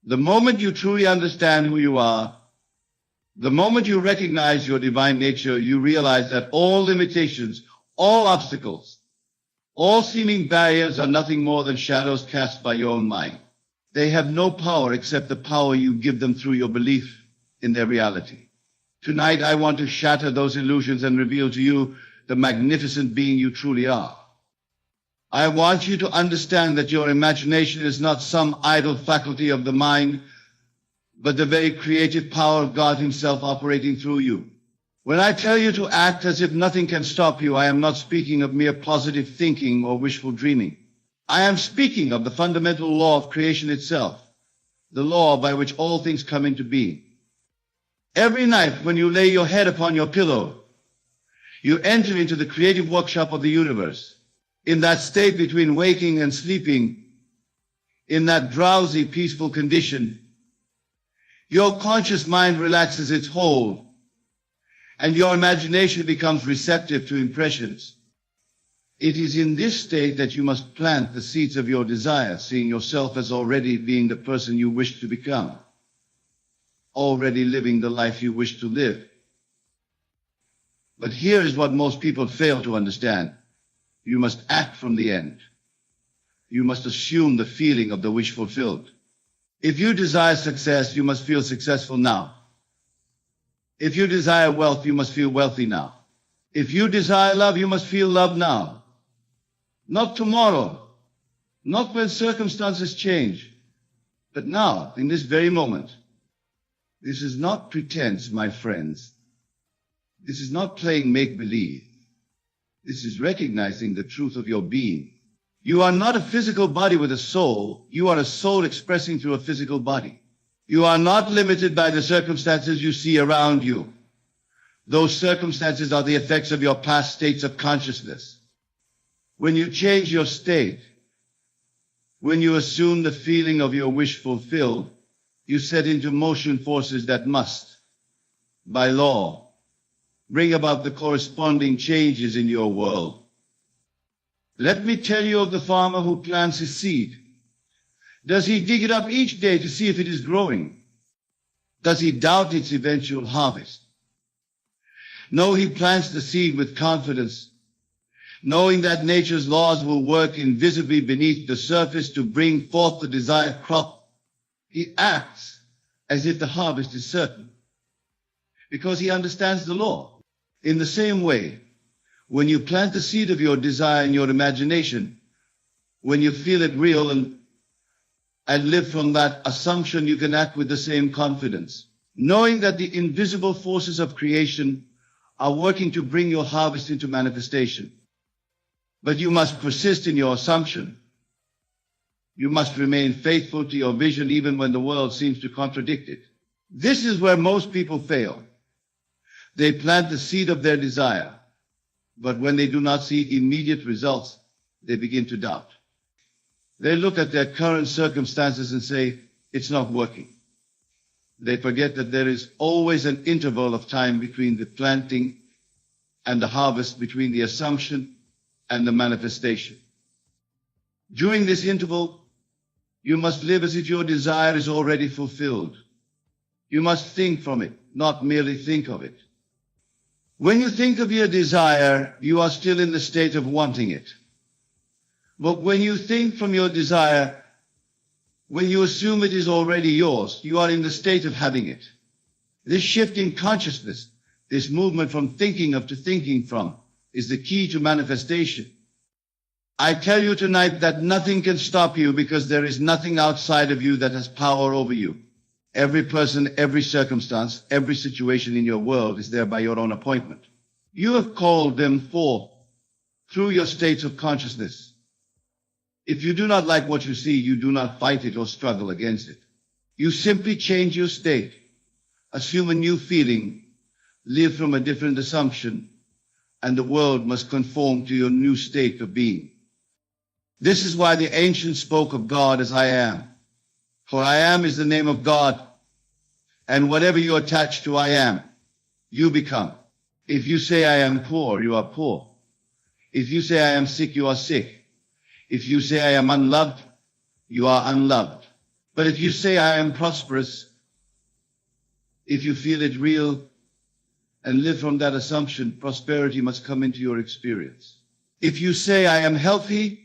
The moment you truly understand who you are, the moment you recognize your divine nature, you realize that all limitations, all obstacles, all seeming barriers are nothing more than shadows cast by your own mind. They have no power except the power you give them through your belief in their reality. Tonight, I want to shatter those illusions and reveal to you the magnificent being you truly are. I want you to understand that your imagination is not some idle faculty of the mind, but the very creative power of God Himself operating through you. When I tell you to act as if nothing can stop you, I am not speaking of mere positive thinking or wishful dreaming. I am speaking of the fundamental law of creation itself, the law by which all things come into being. Every night when you lay your head upon your pillow, you enter into the creative workshop of the universe. In that state between waking and sleeping, in that drowsy, peaceful condition, your conscious mind relaxes its hold, and your imagination becomes receptive to impressions. It is in this state that you must plant the seeds of your desire, seeing yourself as already being the person you wish to become, already living the life you wish to live. But here is what most people fail to understand. You must act from the end. You must assume the feeling of the wish fulfilled. If you desire success, you must feel successful now. If you desire wealth, you must feel wealthy now. If you desire love, you must feel love now. Not tomorrow, not when circumstances change, but now, in this very moment. This is not pretense, my friends. This is not playing make-believe. This is recognizing the truth of your being. You are not a physical body with a soul. You are a soul expressing through a physical body. You are not limited by the circumstances you see around you. Those circumstances are the effects of your past states of consciousness. When you change your state, when you assume the feeling of your wish fulfilled, you set into motion forces that must, by law, bring about the corresponding changes in your world. Let me tell you of the farmer who plants his seed. Does he dig it up each day to see if it is growing? Does he doubt its eventual harvest? No, he plants the seed with confidence, knowing that nature's laws will work invisibly beneath the surface to bring forth the desired crop. He acts as if the harvest is certain, because he understands the law. In the same way, when you plant the seed of your desire in your imagination, when you feel it real and live from that assumption, you can act with the same confidence, knowing that the invisible forces of creation are working to bring your harvest into manifestation. But you must persist in your assumption. You must remain faithful to your vision even when the world seems to contradict it. This is where most people fail. They plant the seed of their desire, but when they do not see immediate results, they begin to doubt. They look at their current circumstances and say, it's not working. They forget that there is always an interval of time between the planting and the harvest, between the assumption and the manifestation. During this interval, you must live as if your desire is already fulfilled. You must think from it, not merely think of it. When you think of your desire, you are still in the state of wanting it. But when you think from your desire, when you assume it is already yours, you are in the state of having it. This shift in consciousness, this movement from thinking of to thinking from, is the key to manifestation. I tell you tonight that nothing can stop you because there is nothing outside of you that has power over you. Every person, every circumstance, every situation in your world is there by your own appointment. You have called them forth through your states of consciousness. If you do not like what you see, you do not fight it or struggle against it. You simply change your state, assume a new feeling, live from a different assumption, and the world must conform to your new state of being. This is why the ancients spoke of God as I am. For I am is the name of God, and whatever you attach to I am, you become. If you say I am poor, you are poor. If you say I am sick, you are sick. If you say I am unloved, you are unloved. But if you say, I am prosperous, if you feel it real and live from that assumption, prosperity must come into your experience. If you say, I am healthy,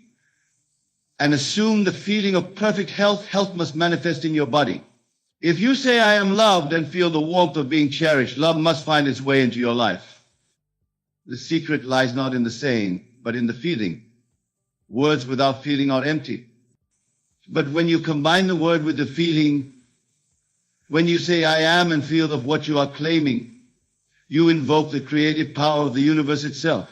and assume the feeling of perfect health, health must manifest in your body. If you say, I am loved, and feel the warmth of being cherished, love must find its way into your life. The secret lies not in the saying, but in the feeling. Words without feeling are empty. But when you combine the word with the feeling, when you say, I am, and feel of what you are claiming, you invoke the creative power of the universe itself.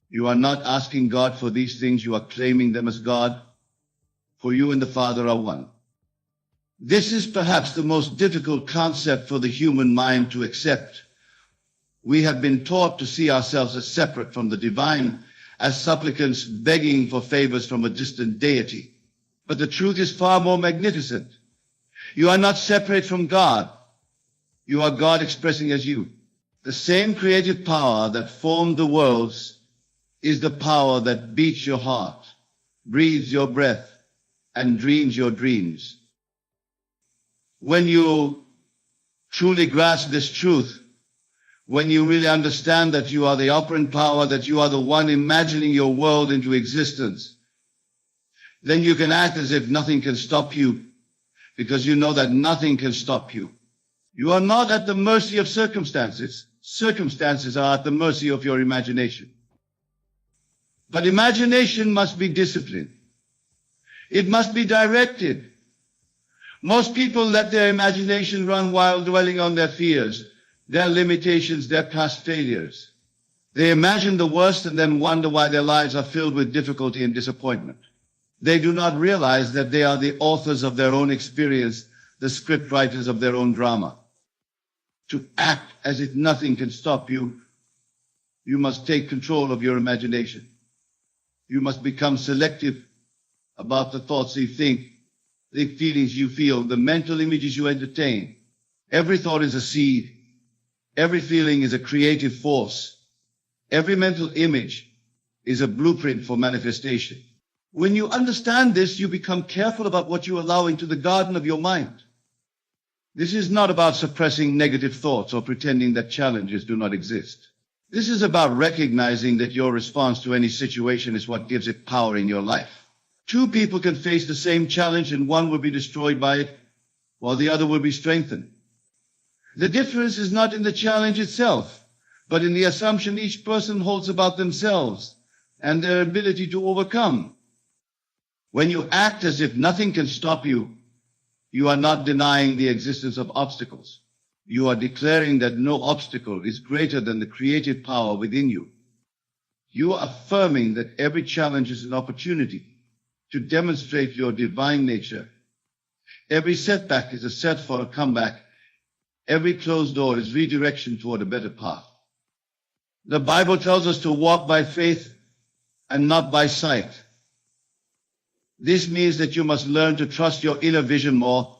You are not asking God for these things, you are claiming them as God, for you and the Father are one. This is perhaps the most difficult concept for the human mind to accept. We have been taught to see ourselves as separate from the divine, as supplicants begging for favors from a distant deity. But the truth is far more magnificent. You are not separate from God. You are God expressing as you. The same creative power that formed the worlds is the power that beats your heart, breathes your breath, and dreams your dreams. When you truly grasp this truth, when you really understand that you are the operant power, that you are the one imagining your world into existence, then you can act as if nothing can stop you, because you know that nothing can stop you. You are not at the mercy of circumstances. Circumstances are at the mercy of your imagination. But imagination must be disciplined. It must be directed. Most people let their imagination run while dwelling on their fears, their limitations, their past failures. They imagine the worst and then wonder why their lives are filled with difficulty and disappointment. They do not realize that they are the authors of their own experience, the script writers of their own drama. To act as if nothing can stop you, you must take control of your imagination. You must become selective about the thoughts you think, the feelings you feel, the mental images you entertain. Every thought is a seed. Every feeling is a creative force. Every mental image is a blueprint for manifestation. When you understand this, you become careful about what you allow into the garden of your mind. This is not about suppressing negative thoughts or pretending that challenges do not exist. This is about recognizing that your response to any situation is what gives it power in your life. Two people can face the same challenge and one will be destroyed by it, while the other will be strengthened. The difference is not in the challenge itself, but in the assumption each person holds about themselves and their ability to overcome. When you act as if nothing can stop you, you are not denying the existence of obstacles. You are declaring that no obstacle is greater than the creative power within you. You are affirming that every challenge is an opportunity to demonstrate your divine nature. Every setback is a set for a comeback. Every closed door is redirection toward a better path. The Bible tells us to walk by faith and not by sight. This means that you must learn to trust your inner vision more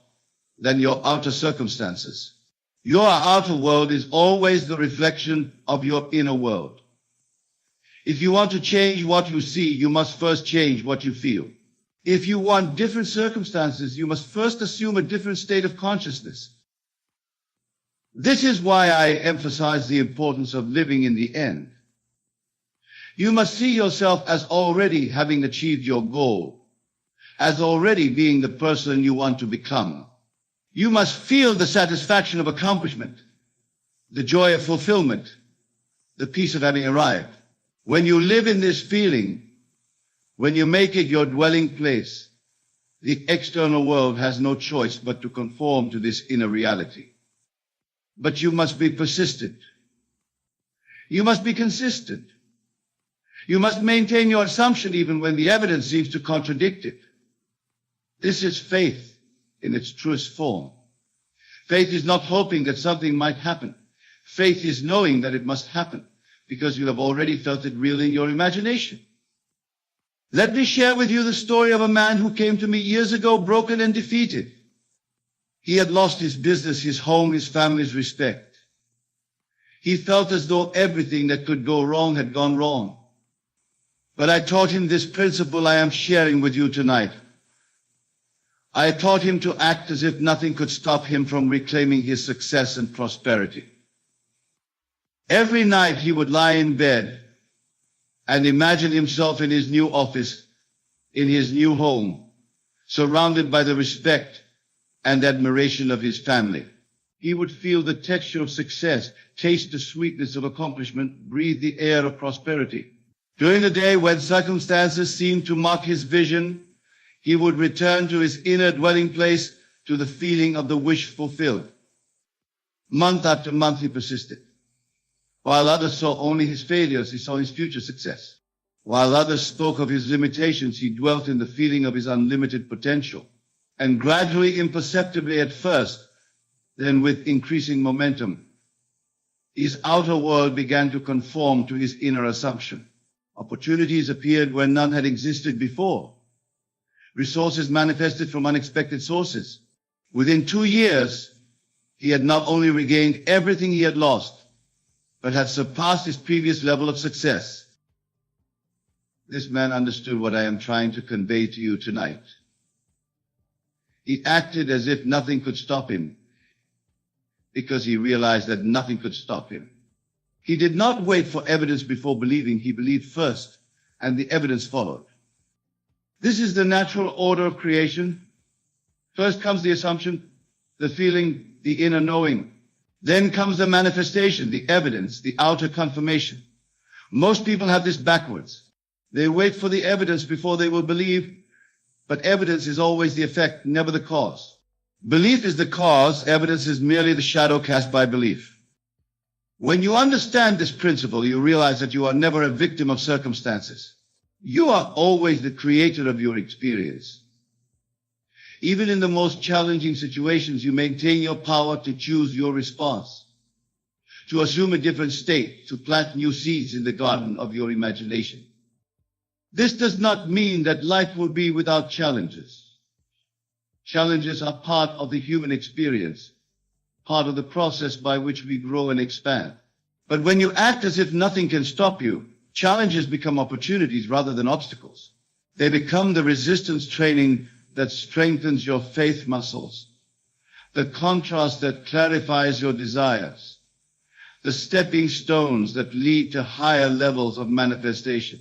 than your outer circumstances. Your outer world is always the reflection of your inner world. If you want to change what you see, you must first change what you feel. If you want different circumstances, you must first assume a different state of consciousness. This is why I emphasize the importance of living in the end. You must see yourself as already having achieved your goal, as already being the person you want to become. You must feel the satisfaction of accomplishment, the joy of fulfillment, the peace of having arrived. When you live in this feeling, when you make it your dwelling place, the external world has no choice but to conform to this inner reality. But you must be persistent. You must be consistent. You must maintain your assumption even when the evidence seems to contradict it. This is faith in its truest form. Faith is not hoping that something might happen. Faith is knowing that it must happen because you have already felt it real in your imagination. Let me share with you the story of a man who came to me years ago broken and defeated. He had lost his business, his home, his family's respect. He felt as though everything that could go wrong had gone wrong. But I taught him this principle I am sharing with you tonight. I taught him to act as if nothing could stop him from reclaiming his success and prosperity. Every night he would lie in bed and imagine himself in his new office, in his new home, surrounded by the respect and admiration of his family. He would feel the texture of success, taste the sweetness of accomplishment, breathe the air of prosperity. During the day when circumstances seemed to mock his vision, he would return to his inner dwelling place, to the feeling of the wish fulfilled. Month after month he persisted. While others saw only his failures, he saw his future success. While others spoke of his limitations, he dwelt in the feeling of his unlimited potential. And gradually, imperceptibly at first, then with increasing momentum, his outer world began to conform to his inner assumption. Opportunities appeared where none had existed before. Resources manifested from unexpected sources. Within 2 years, he had not only regained everything he had lost, but had surpassed his previous level of success. This man understood what I am trying to convey to you tonight. He acted as if nothing could stop him, because he realized that nothing could stop him. He did not wait for evidence before believing. He believed first, and the evidence followed. This is the natural order of creation. First comes the assumption, the feeling, the inner knowing. Then comes the manifestation, the evidence, the outer confirmation. Most people have this backwards. They wait for the evidence before they will believe, but evidence is always the effect, never the cause. Belief is the cause, evidence is merely the shadow cast by belief. When you understand this principle, you realize that you are never a victim of circumstances. You are always the creator of your experience. Even in the most challenging situations, you maintain your power to choose your response, to assume a different state, to plant new seeds in the garden of your imagination. This does not mean that life will be without challenges. Challenges are part of the human experience, part of the process by which we grow and expand. But when you act as if nothing can stop you, challenges become opportunities rather than obstacles. They become the resistance training that strengthens your faith muscles, the contrast that clarifies your desires, the stepping stones that lead to higher levels of manifestation.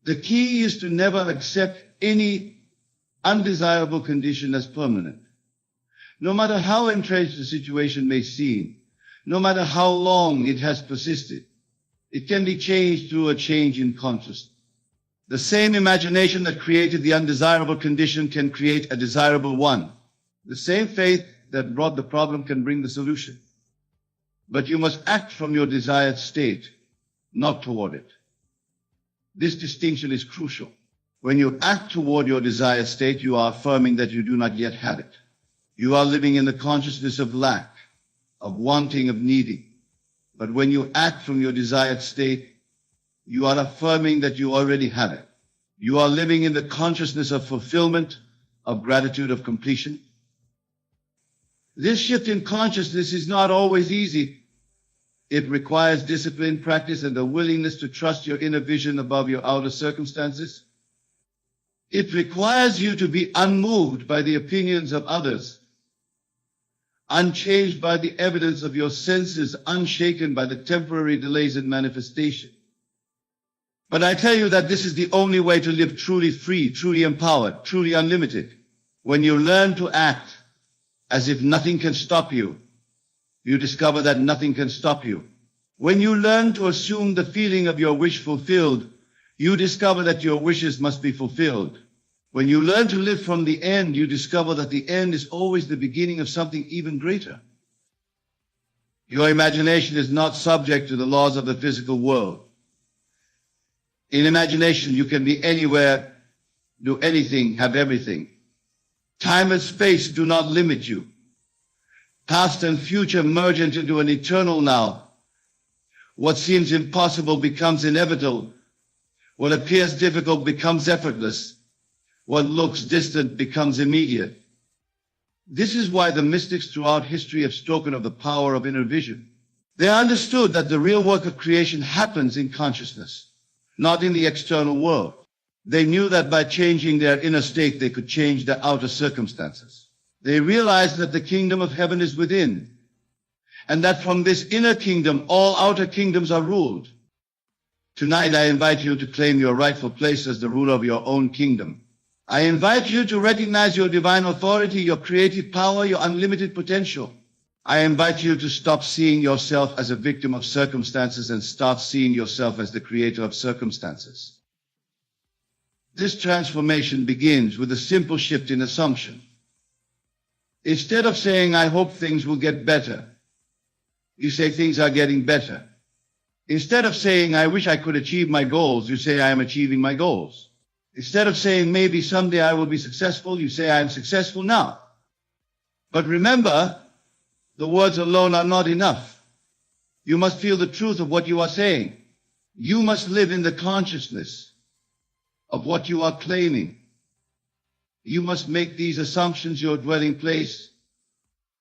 The key is to never accept any undesirable condition as permanent. No matter how entrenched the situation may seem, no matter how long it has persisted, it can be changed through a change in consciousness. The same imagination that created the undesirable condition can create a desirable one. The same faith that brought the problem can bring the solution. But you must act from your desired state, not toward it. This distinction is crucial. When you act toward your desired state, you are affirming that you do not yet have it. You are living in the consciousness of lack, of wanting, of needing. But when you act from your desired state, you are affirming that you already have it. You are living in the consciousness of fulfillment, of gratitude, of completion. This shift in consciousness is not always easy. It requires discipline, practice, and a willingness to trust your inner vision above your outer circumstances. It requires you to be unmoved by the opinions of others, unchanged by the evidence of your senses, unshaken by the temporary delays in manifestation. But I tell you that this is the only way to live truly free, truly empowered, truly unlimited. When you learn to act as if nothing can stop you, you discover that nothing can stop you. When you learn to assume the feeling of your wish fulfilled, you discover that your wishes must be fulfilled. When you learn to live from the end, you discover that the end is always the beginning of something even greater. Your imagination is not subject to the laws of the physical world. In imagination, you can be anywhere, do anything, have everything. Time and space do not limit you. Past and future merge into an eternal now. What seems impossible becomes inevitable. What appears difficult becomes effortless. What looks distant becomes immediate. This is why the mystics throughout history have spoken of the power of inner vision. They understood that the real work of creation happens in consciousness, not in the external world. They knew that by changing their inner state, they could change their outer circumstances. They realized that the kingdom of heaven is within, and that from this inner kingdom, all outer kingdoms are ruled. Tonight, I invite you to claim your rightful place as the ruler of your own kingdom. I invite you to recognize your divine authority, your creative power, your unlimited potential. I invite you to stop seeing yourself as a victim of circumstances and start seeing yourself as the creator of circumstances. This transformation begins with a simple shift in assumption. Instead of saying, I hope things will get better, you say things are getting better. Instead of saying, I wish I could achieve my goals, you say, I am achieving my goals. Instead of saying, maybe someday I will be successful, you say, I am successful now. But remember, the words alone are not enough. You must feel the truth of what you are saying. You must live in the consciousness of what you are claiming. You must make these assumptions your dwelling place,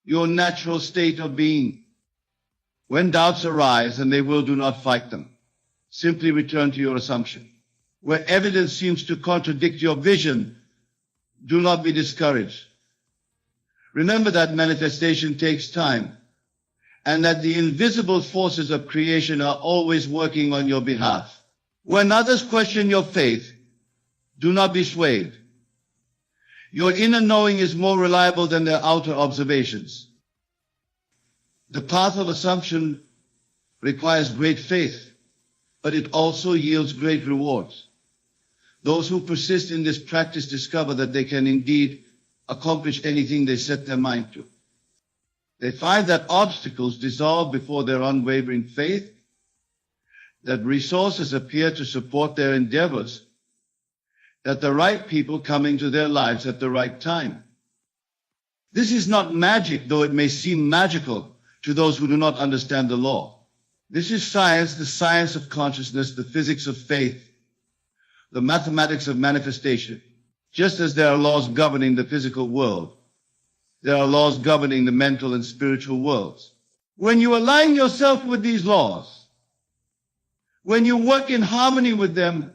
your natural state of being. When doubts arise, and they will, do not fight them. Simply return to your assumption. Where evidence seems to contradict your vision, do not be discouraged. Remember that manifestation takes time, and that the invisible forces of creation are always working on your behalf. When others question your faith, do not be swayed. Your inner knowing is more reliable than their outer observations. The path of assumption requires great faith, but it also yields great rewards. Those who persist in this practice discover that they can indeed accomplish anything they set their mind to. They find that obstacles dissolve before their unwavering faith, that resources appear to support their endeavors, that the right people come into their lives at the right time. This is not magic, though it may seem magical to those who do not understand the law. This is science, the science of consciousness, the physics of faith, the mathematics of manifestation. Just as there are laws governing the physical world, there are laws governing the mental and spiritual worlds. When you align yourself with these laws, when you work in harmony with them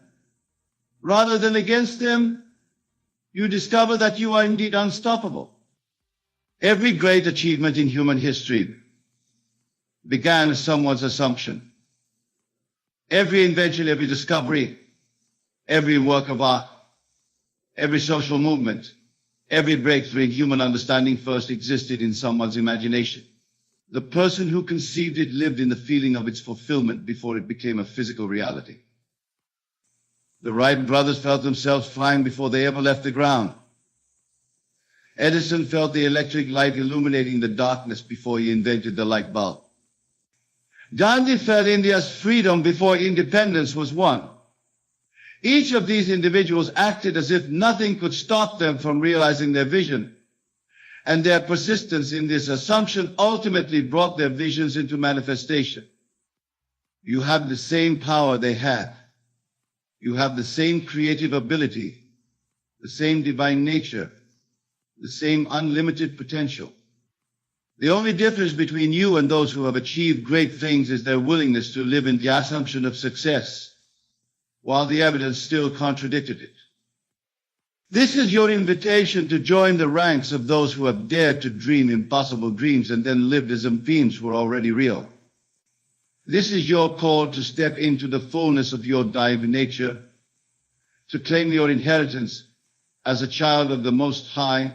rather than against them, you discover that you are indeed unstoppable. Every great achievement in human history began as someone's assumption. Every invention, every discovery, every work of art, every social movement, every breakthrough in human understanding first existed in someone's imagination. The person who conceived it lived in the feeling of its fulfillment before it became a physical reality. The Wright brothers felt themselves flying before they ever left the ground. Edison felt the electric light illuminating the darkness before he invented the light bulb. Gandhi felt India's freedom before independence was won. Each of these individuals acted as if nothing could stop them from realizing their vision, and their persistence in this assumption ultimately brought their visions into manifestation. You have the same power they had. You have the same creative ability, the same divine nature, the same unlimited potential. The only difference between you and those who have achieved great things is their willingness to live in the assumption of success, while the evidence still contradicted it. This is your invitation to join the ranks of those who have dared to dream impossible dreams and then lived as if dreams were already real. This is your call to step into the fullness of your divine nature, to claim your inheritance as a child of the Most High,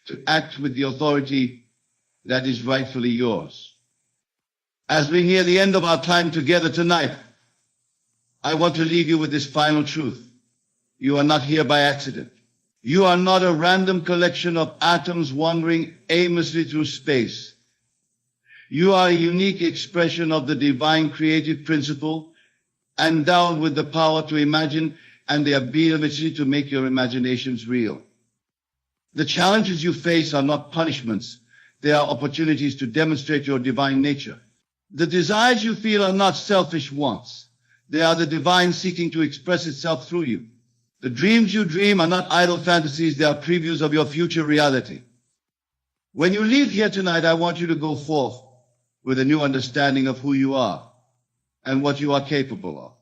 to act with the authority that is rightfully yours. As we near the end of our time together tonight, I want to leave you with this final truth. You are not here by accident. You are not a random collection of atoms wandering aimlessly through space. You are a unique expression of the divine creative principle, endowed with the power to imagine and the ability to make your imaginations real. The challenges you face are not punishments. They are opportunities to demonstrate your divine nature. The desires you feel are not selfish wants. They are the divine seeking to express itself through you. The dreams you dream are not idle fantasies. They are previews of your future reality. When you leave here tonight, I want you to go forth with a new understanding of who you are and what you are capable of.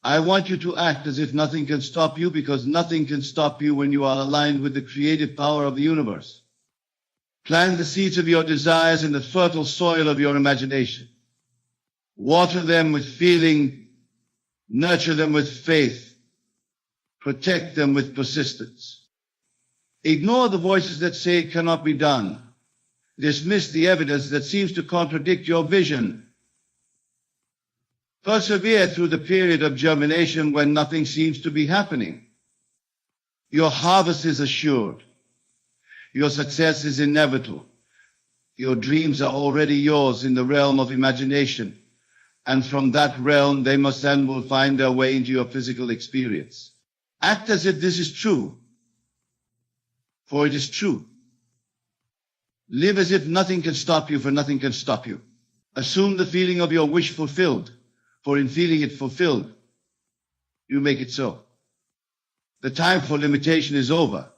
I want you to act as if nothing can stop you, because nothing can stop you when you are aligned with the creative power of the universe. Plant the seeds of your desires in the fertile soil of your imagination. Water them with feeling, nurture them with faith, protect them with persistence. Ignore the voices that say it cannot be done. Dismiss the evidence that seems to contradict your vision. Persevere through the period of germination when nothing seems to be happening. Your harvest is assured. Your success is inevitable. Your dreams are already yours in the realm of imagination. And from that realm, they must and will find their way into your physical experience. Act as if this is true, for it is true. Live as if nothing can stop you, for nothing can stop you. Assume the feeling of your wish fulfilled, for in feeling it fulfilled, you make it so. The time for limitation is over.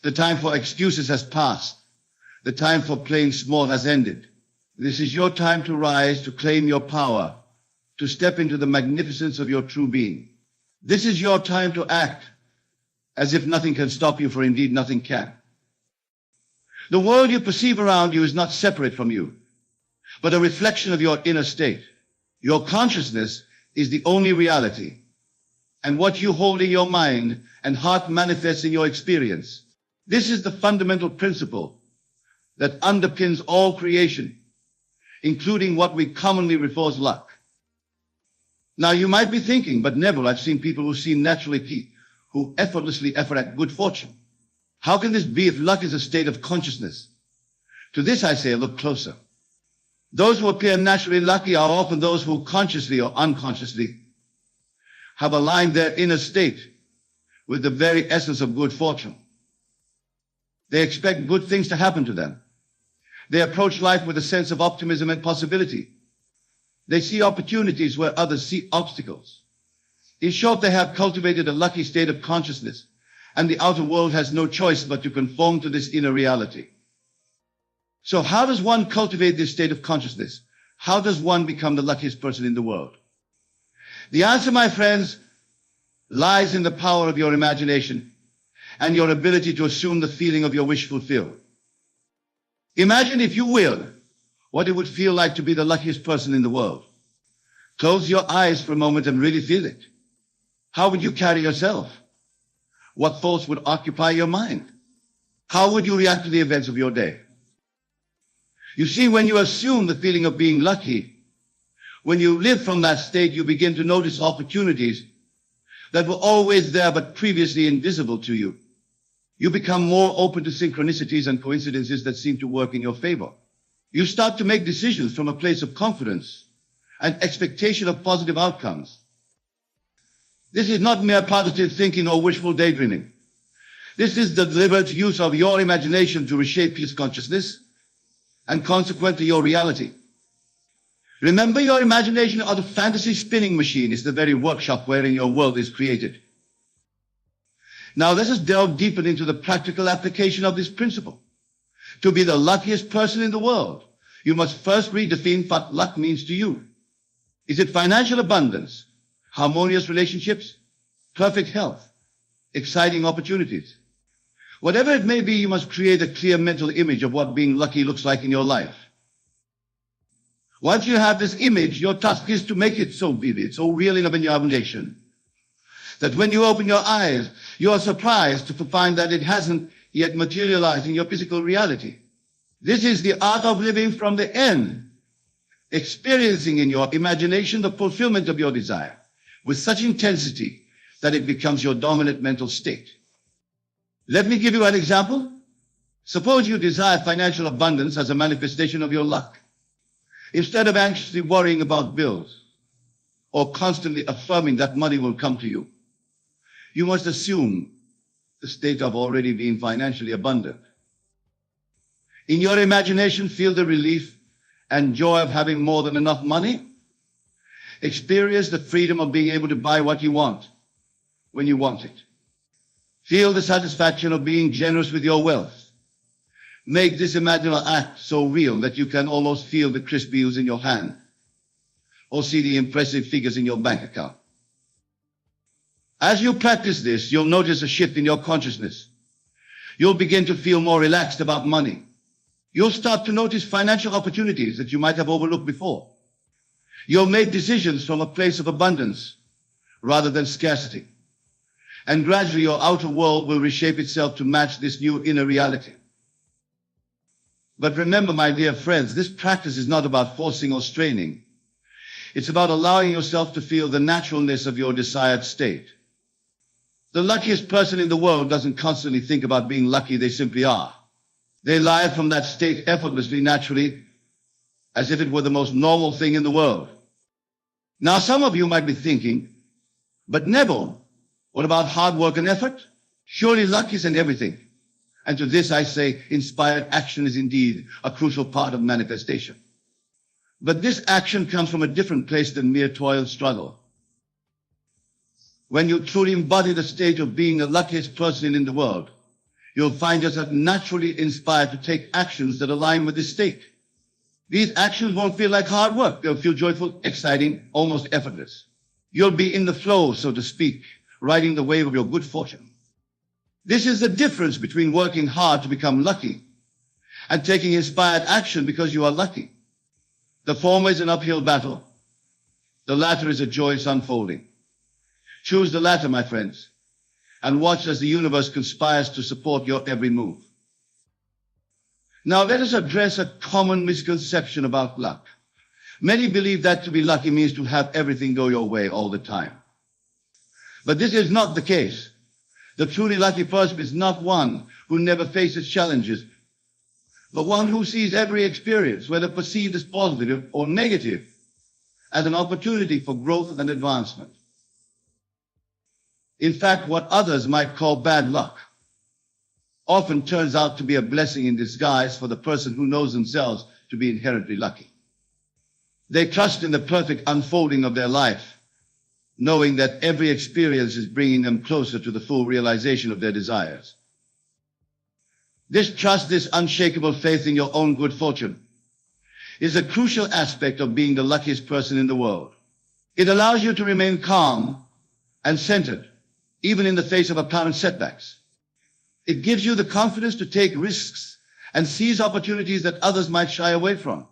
The time for excuses has passed. The time for playing small has ended. This is your time to rise, to claim your power, to step into the magnificence of your true being. This is your time to act as if nothing can stop you, for indeed nothing can. The world you perceive around you is not separate from you, but a reflection of your inner state. Your consciousness is the only reality, and what you hold in your mind and heart manifests in your experience. This is the fundamental principle that underpins all creation, including what we commonly refer as luck. Now you might be thinking, but Neville, I've seen people who seem naturally who effortlessly effort good fortune. How can this be if luck is a state of consciousness? To this I say, look closer. Those who appear naturally lucky are often those who consciously or unconsciously have aligned their inner state with the very essence of good fortune. They expect good things to happen to them. They approach life with a sense of optimism and possibility. They see opportunities where others see obstacles. In short, they have cultivated a lucky state of consciousness, and the outer world has no choice but to conform to this inner reality. So how does one cultivate this state of consciousness? How does one become the luckiest person in the world? The answer, my friends, lies in the power of your imagination and your ability to assume the feeling of your wish fulfilled. Imagine, if you will, what it would feel like to be the luckiest person in the world. Close your eyes for a moment and really feel it. How would you carry yourself? What thoughts would occupy your mind? How would you react to the events of your day? You see, when you assume the feeling of being lucky, when you live from that state, you begin to notice opportunities that were always there but previously invisible to you. You become more open to synchronicities and coincidences that seem to work in your favor. You start to make decisions from a place of confidence and expectation of positive outcomes. This is not mere positive thinking or wishful daydreaming. This is the deliberate use of your imagination to reshape your consciousness and consequently your reality. Remember, your imagination or the fantasy spinning machine is the very workshop wherein your world is created. Now let us delve deeper into the practical application of this principle. To be the luckiest person in the world, you must first redefine what luck means to you. Is it financial abundance, harmonious relationships, perfect health, exciting opportunities? Whatever it may be, you must create a clear mental image of what being lucky looks like in your life. Once you have this image, your task is to make it so vivid, so real in your imagination, that when you open your eyes, you are surprised to find that it hasn't yet materialized in your physical reality. This is the art of living from the end, experiencing in your imagination the fulfillment of your desire with such intensity that it becomes your dominant mental state. Let me give you an example. Suppose you desire financial abundance as a manifestation of your luck. Instead of anxiously worrying about bills or constantly affirming that money will come to you, you must assume the state of already being financially abundant. In your imagination, feel the relief and joy of having more than enough money. Experience the freedom of being able to buy what you want when you want it. Feel the satisfaction of being generous with your wealth. Make this imaginal act so real that you can almost feel the crisp bills in your hand or see the impressive figures in your bank account. As you practice this, you'll notice a shift in your consciousness. You'll begin to feel more relaxed about money. You'll start to notice financial opportunities that you might have overlooked before. You'll make decisions from a place of abundance rather than scarcity. And gradually your outer world will reshape itself to match this new inner reality. But remember, my dear friends, this practice is not about forcing or straining. It's about allowing yourself to feel the naturalness of your desired state. The luckiest person in the world doesn't constantly think about being lucky, they simply are. They live from that state effortlessly, naturally, as if it were the most normal thing in the world. Now, some of you might be thinking, but Neville, what about hard work and effort? Surely luck isn't everything. And to this I say, inspired action is indeed a crucial part of manifestation. But this action comes from a different place than mere toil and struggle. When you truly embody the state of being the luckiest person in the world, you'll find yourself naturally inspired to take actions that align with this state. These actions won't feel like hard work. They'll feel joyful, exciting, almost effortless. You'll be in the flow, so to speak, riding the wave of your good fortune. This is the difference between working hard to become lucky and taking inspired action because you are lucky. The former is an uphill battle. The latter is a joyous unfolding. Choose the latter, my friends, and watch as the universe conspires to support your every move. Now let us address a common misconception about luck. Many believe that to be lucky means to have everything go your way all the time. But this is not the case. The truly lucky person is not one who never faces challenges, but one who sees every experience, whether perceived as positive or negative, as an opportunity for growth and advancement. In fact, what others might call bad luck often turns out to be a blessing in disguise for the person who knows themselves to be inherently lucky. They trust in the perfect unfolding of their life, knowing that every experience is bringing them closer to the full realization of their desires. This trust, this unshakable faith in your own good fortune, is a crucial aspect of being the luckiest person in the world. It allows you to remain calm and centered, even in the face of apparent setbacks. It gives you the confidence to take risks and seize opportunities that others might shy away from.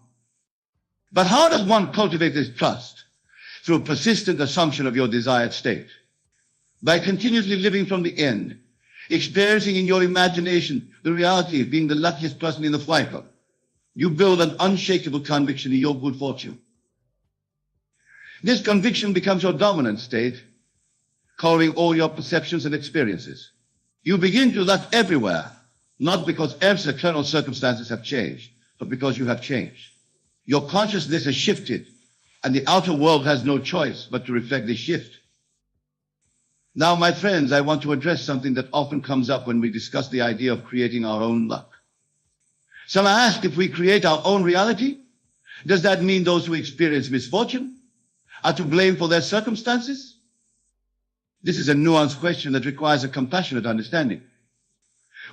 But how does one cultivate this trust? Through persistent assumption of your desired state. By continuously living from the end, experiencing in your imagination the reality of being the luckiest person in the flight club, you build an unshakable conviction in your good fortune. This conviction becomes your dominant state, coloring all your perceptions and experiences. You begin to luck everywhere, not because external circumstances have changed, but because you have changed. Your consciousness has shifted, and the outer world has no choice but to reflect this shift. Now, my friends, I want to address something that often comes up when we discuss the idea of creating our own luck. Some ask, if we create our own reality, does that mean those who experience misfortune are to blame for their circumstances? This is a nuanced question that requires a compassionate understanding.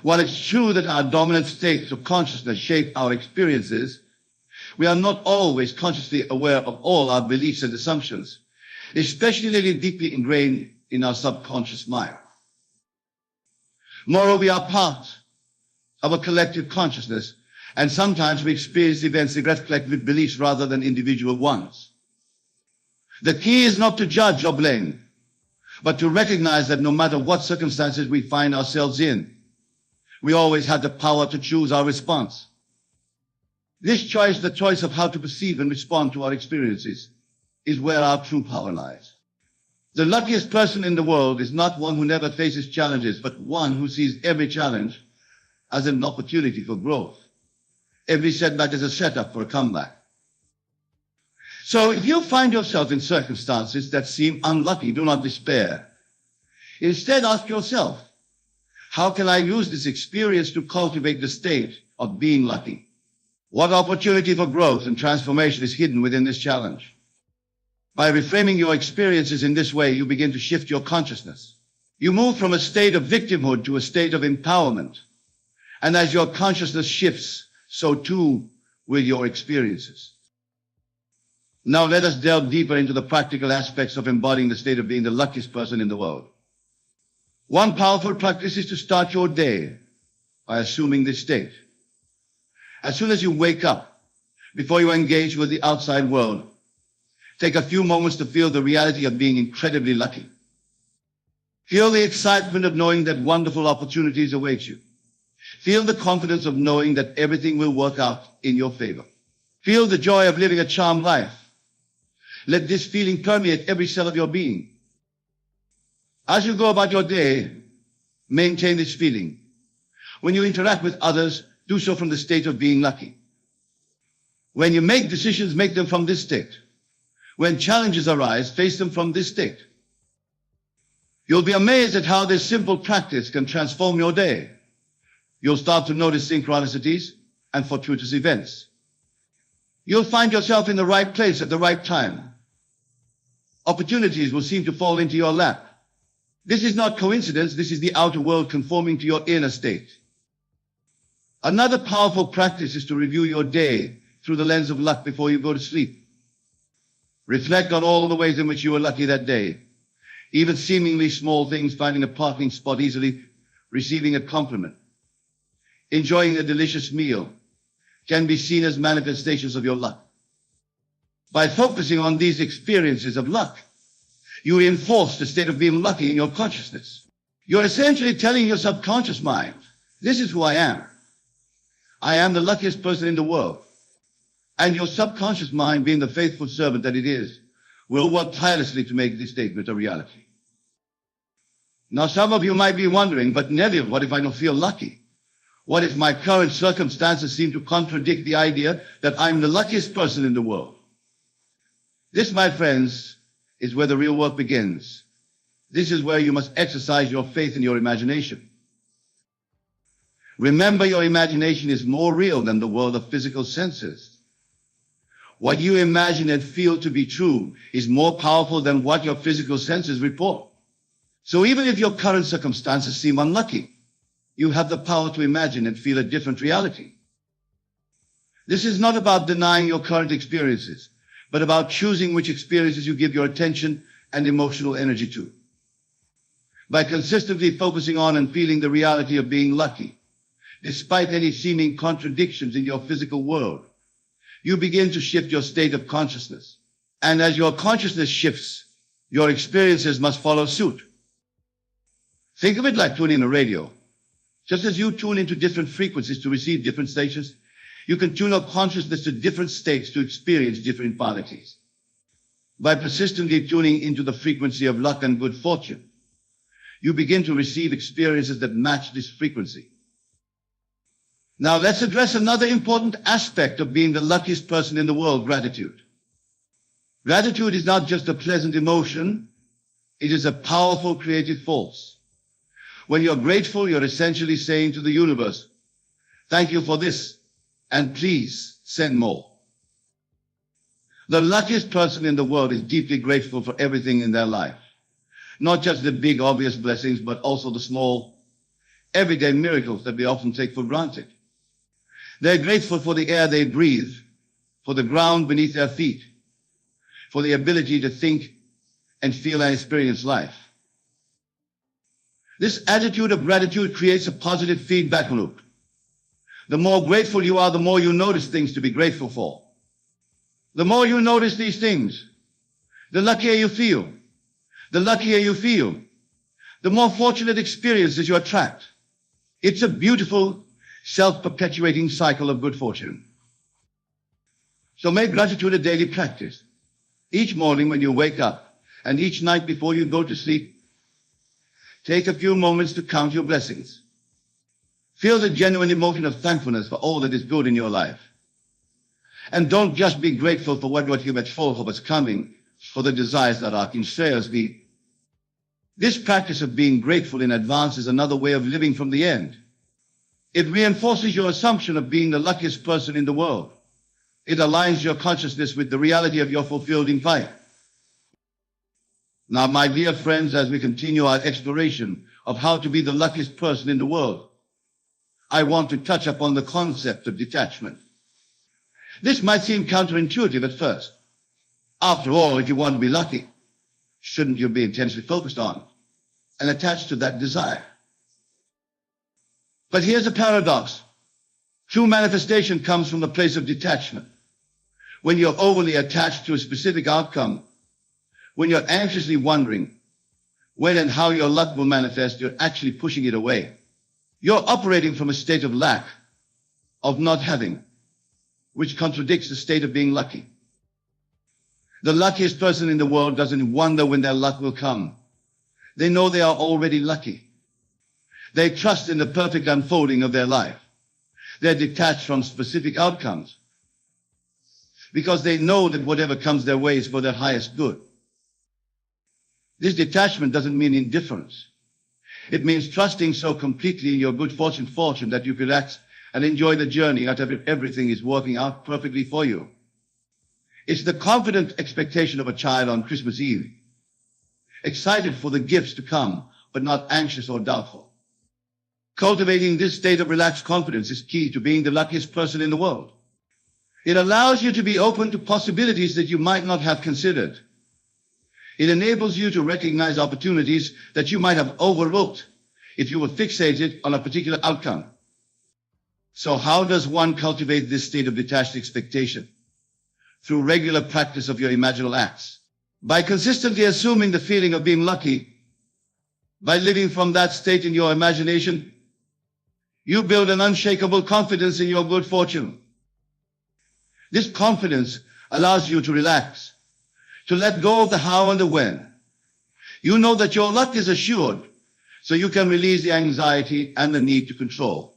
While it's true that our dominant states of consciousness shape our experiences, we are not always consciously aware of all our beliefs and assumptions, especially deeply ingrained in our subconscious mind. Moreover, we are part of a collective consciousness, and sometimes we experience events that reflect with beliefs rather than individual ones. The key is not to judge or blame, but to recognize that no matter what circumstances we find ourselves in, we always have the power to choose our response. This choice, the choice of how to perceive and respond to our experiences, is where our true power lies. The luckiest person in the world is not one who never faces challenges, but one who sees every challenge as an opportunity for growth. Every setback is a setup for a comeback. So if you find yourself in circumstances that seem unlucky, do not despair. Instead, ask yourself, how can I use this experience to cultivate the state of being lucky? What opportunity for growth and transformation is hidden within this challenge? By reframing your experiences in this way, you begin to shift your consciousness. You move from a state of victimhood to a state of empowerment. And as your consciousness shifts, so too will your experiences. Now let us delve deeper into the practical aspects of embodying the state of being the luckiest person in the world. One powerful practice is to start your day by assuming this state. As soon as you wake up, before you engage with the outside world, take a few moments to feel the reality of being incredibly lucky. Feel the excitement of knowing that wonderful opportunities await you. Feel the confidence of knowing that everything will work out in your favor. Feel the joy of living a charmed life. Let this feeling permeate every cell of your being. As you go about your day, maintain this feeling. When you interact with others, do so from the state of being lucky. When you make decisions, make them from this state. When challenges arise, face them from this state. You'll be amazed at how this simple practice can transform your day. You'll start to notice synchronicities and fortuitous events. You'll find yourself in the right place at the right time. Opportunities will seem to fall into your lap. This is not coincidence. This is the outer world conforming to your inner state. Another powerful practice is to review your day through the lens of luck before you go to sleep. Reflect on all the ways in which you were lucky that day. Even seemingly small things, finding a parking spot easily, receiving a compliment, enjoying a delicious meal, can be seen as manifestations of your luck. By focusing on these experiences of luck, you reinforce the state of being lucky in your consciousness. You're essentially telling your subconscious mind, this is who I am. I am the luckiest person in the world. And your subconscious mind, being the faithful servant that it is, will work tirelessly to make this statement a reality. Now, some of you might be wondering, but Neville, what if I don't feel lucky? What if my current circumstances seem to contradict the idea that I'm the luckiest person in the world? This, my friends, is where the real work begins. This is where you must exercise your faith in your imagination. Remember, your imagination is more real than the world of physical senses. What you imagine and feel to be true is more powerful than what your physical senses report. So even if your current circumstances seem unlucky, you have the power to imagine and feel a different reality. This is not about denying your current experiences, but about choosing which experiences you give your attention and emotional energy to. By consistently focusing on and feeling the reality of being lucky, despite any seeming contradictions in your physical world, you begin to shift your state of consciousness. And as your consciousness shifts, your experiences must follow suit. Think of it like tuning a radio. Just as you tune into different frequencies to receive different stations, you can tune your consciousness to different states to experience different qualities. By persistently tuning into the frequency of luck and good fortune, you begin to receive experiences that match this frequency. Now let's address another important aspect of being the luckiest person in the world, gratitude. Gratitude is not just a pleasant emotion, it is a powerful creative force. When you're grateful, you're essentially saying to the universe, thank you for this, and please send more. The luckiest person in the world is deeply grateful for everything in their life. Not just the big obvious blessings, but also the small, everyday miracles that we often take for granted. They're grateful for the air they breathe, for the ground beneath their feet, for the ability to think and feel and experience life. This attitude of gratitude creates a positive feedback loop. The more grateful you are, the more you notice things to be grateful for. The more you notice these things, the luckier you feel. The luckier you feel, the more fortunate experiences you attract. It's a beautiful, self-perpetuating cycle of good fortune. So make gratitude a daily practice. Each morning when you wake up, and each night before you go to sleep, take a few moments to count your blessings. Feel the genuine emotion of thankfulness for all that is good in your life. And don't just be grateful for what you met for what's coming, for the desires that are in shares be. This practice of being grateful in advance is another way of living from the end. It reinforces your assumption of being the luckiest person in the world. It aligns your consciousness with the reality of your fulfilled invite. Now, my dear friends, as we continue our exploration of how to be the luckiest person in the world, I want to touch upon the concept of detachment. This might seem counterintuitive at first. After all, if you want to be lucky, shouldn't you be intensely focused on and attached to that desire. But here's a paradox. True manifestation comes from a place of detachment. When you're overly attached to a specific outcome, when you're anxiously wondering when and how your luck will manifest, you're actually pushing it away. You're operating from a state of lack, of not having, which contradicts the state of being lucky. The luckiest person in the world doesn't wonder when their luck will come. They know they are already lucky. They trust in the perfect unfolding of their life. They're detached from specific outcomes because they know that whatever comes their way is for their highest good. This detachment doesn't mean indifference. It means trusting so completely in your good fortune that you relax and enjoy the journey until everything is working out perfectly for you. It's the confident expectation of a child on Christmas Eve, excited for the gifts to come, but not anxious or doubtful. Cultivating this state of relaxed confidence is key to being the luckiest person in the world. It allows you to be open to possibilities that you might not have considered. It enables you to recognize opportunities that you might have overlooked if you were fixated on a particular outcome. So how does one cultivate this state of detached expectation? Through regular practice of your imaginal acts. By consistently assuming the feeling of being lucky, by living from that state in your imagination, you build an unshakable confidence in your good fortune. This confidence allows you to relax, to let go of the how and the when. You know that your luck is assured, so you can release the anxiety and the need to control.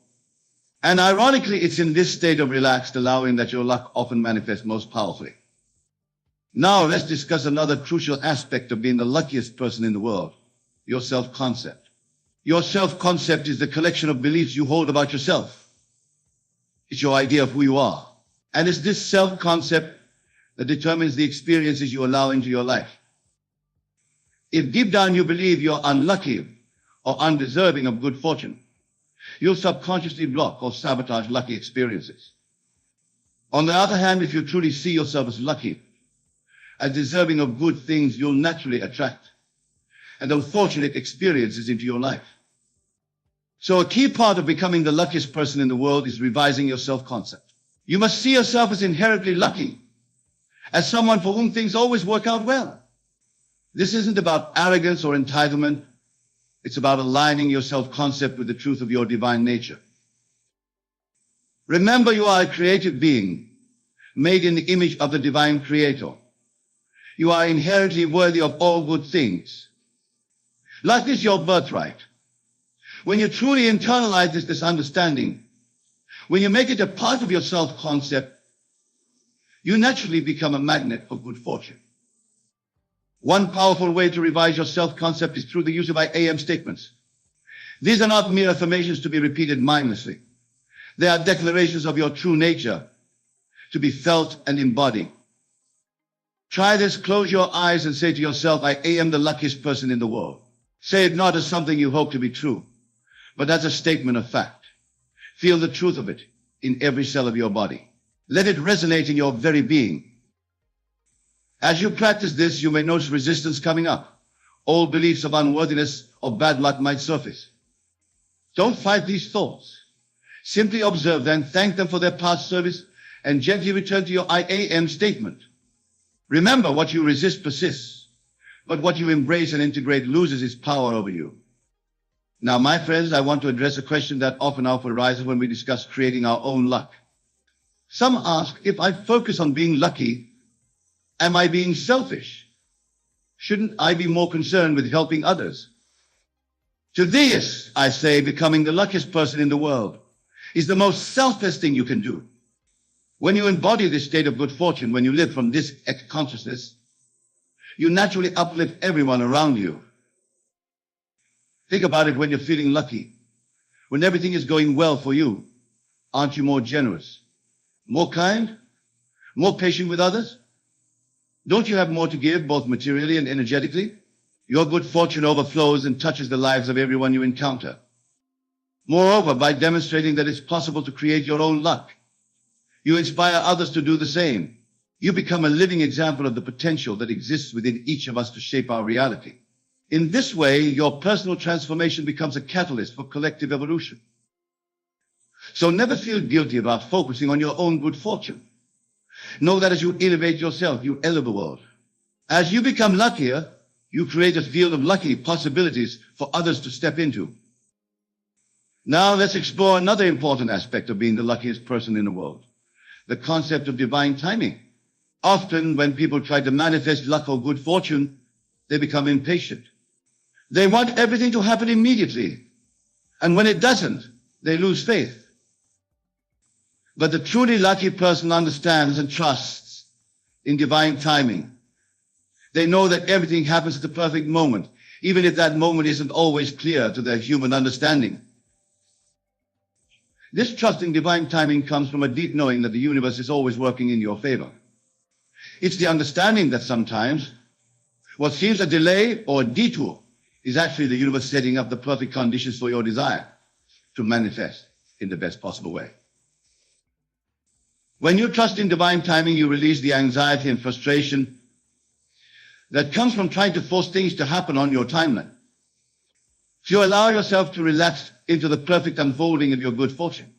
And ironically, it's in this state of relaxed allowing that your luck often manifests most powerfully. Now let's discuss another crucial aspect of being the luckiest person in the world, your self-concept. Your self-concept is the collection of beliefs you hold about yourself. It's your idea of who you are. And it's this self-concept that determines the experiences you allow into your life. If deep down you believe you're unlucky or undeserving of good fortune, you'll subconsciously block or sabotage lucky experiences. On the other hand, if you truly see yourself as lucky, as deserving of good things, you'll naturally attract and those fortunate experiences into your life. So a key part of becoming the luckiest person in the world is revising your self-concept. You must see yourself as inherently lucky, as someone for whom things always work out well. This isn't about arrogance or entitlement. It's about aligning your self-concept with the truth of your divine nature. Remember, you are a creative being, made in the image of the divine creator. You are inherently worthy of all good things. Life is your birthright. When you truly internalize this understanding, when you make it a part of your self-concept, you naturally become a magnet for good fortune. One powerful way to revise your self-concept is through the use of I am statements. These are not mere affirmations to be repeated mindlessly. They are declarations of your true nature to be felt and embodied. Try this, close your eyes and say to yourself, I am the luckiest person in the world. Say it not as something you hope to be true, but as a statement of fact. Feel the truth of it in every cell of your body. Let it resonate in your very being. As you practice this, you may notice resistance coming up. Old beliefs of unworthiness or bad luck might surface. Don't fight these thoughts. Simply observe them, thank them for their past service, and gently return to your I am statement. Remember, what you resist persists, but what you embrace and integrate loses its power over you. Now, my friends, I want to address a question that often arises when we discuss creating our own luck. Some ask, if I focus on being lucky, am I being selfish? Shouldn't I be more concerned with helping others? To this, I say, becoming the luckiest person in the world is the most selfless thing you can do. When you embody this state of good fortune, when you live from this consciousness, you naturally uplift everyone around you. Think about it when you're feeling lucky. When everything is going well for you, aren't you more generous, more kind, more patient with others? Don't you have more to give, both materially and energetically? Your good fortune overflows and touches the lives of everyone you encounter. Moreover, by demonstrating that it's possible to create your own luck, you inspire others to do the same. You become a living example of the potential that exists within each of us to shape our reality. In this way, your personal transformation becomes a catalyst for collective evolution. So never feel guilty about focusing on your own good fortune. Know that as you elevate yourself, you elevate the world. As you become luckier, you create a field of lucky possibilities for others to step into. Now let's explore another important aspect of being the luckiest person in the world, the concept of divine timing. Often when people try to manifest luck or good fortune, they become impatient. They want everything to happen immediately. And when it doesn't, they lose faith. But the truly lucky person understands and trusts in divine timing. They know that everything happens at the perfect moment, even if that moment isn't always clear to their human understanding. This trust in divine timing comes from a deep knowing that the universe is always working in your favor. It's the understanding that sometimes what seems a delay or a detour is actually the universe setting up the perfect conditions for your desire to manifest in the best possible way. When you trust in divine timing, you release the anxiety and frustration that comes from trying to force things to happen on your timeline. So you allow yourself to relax into the perfect unfolding of your good fortune.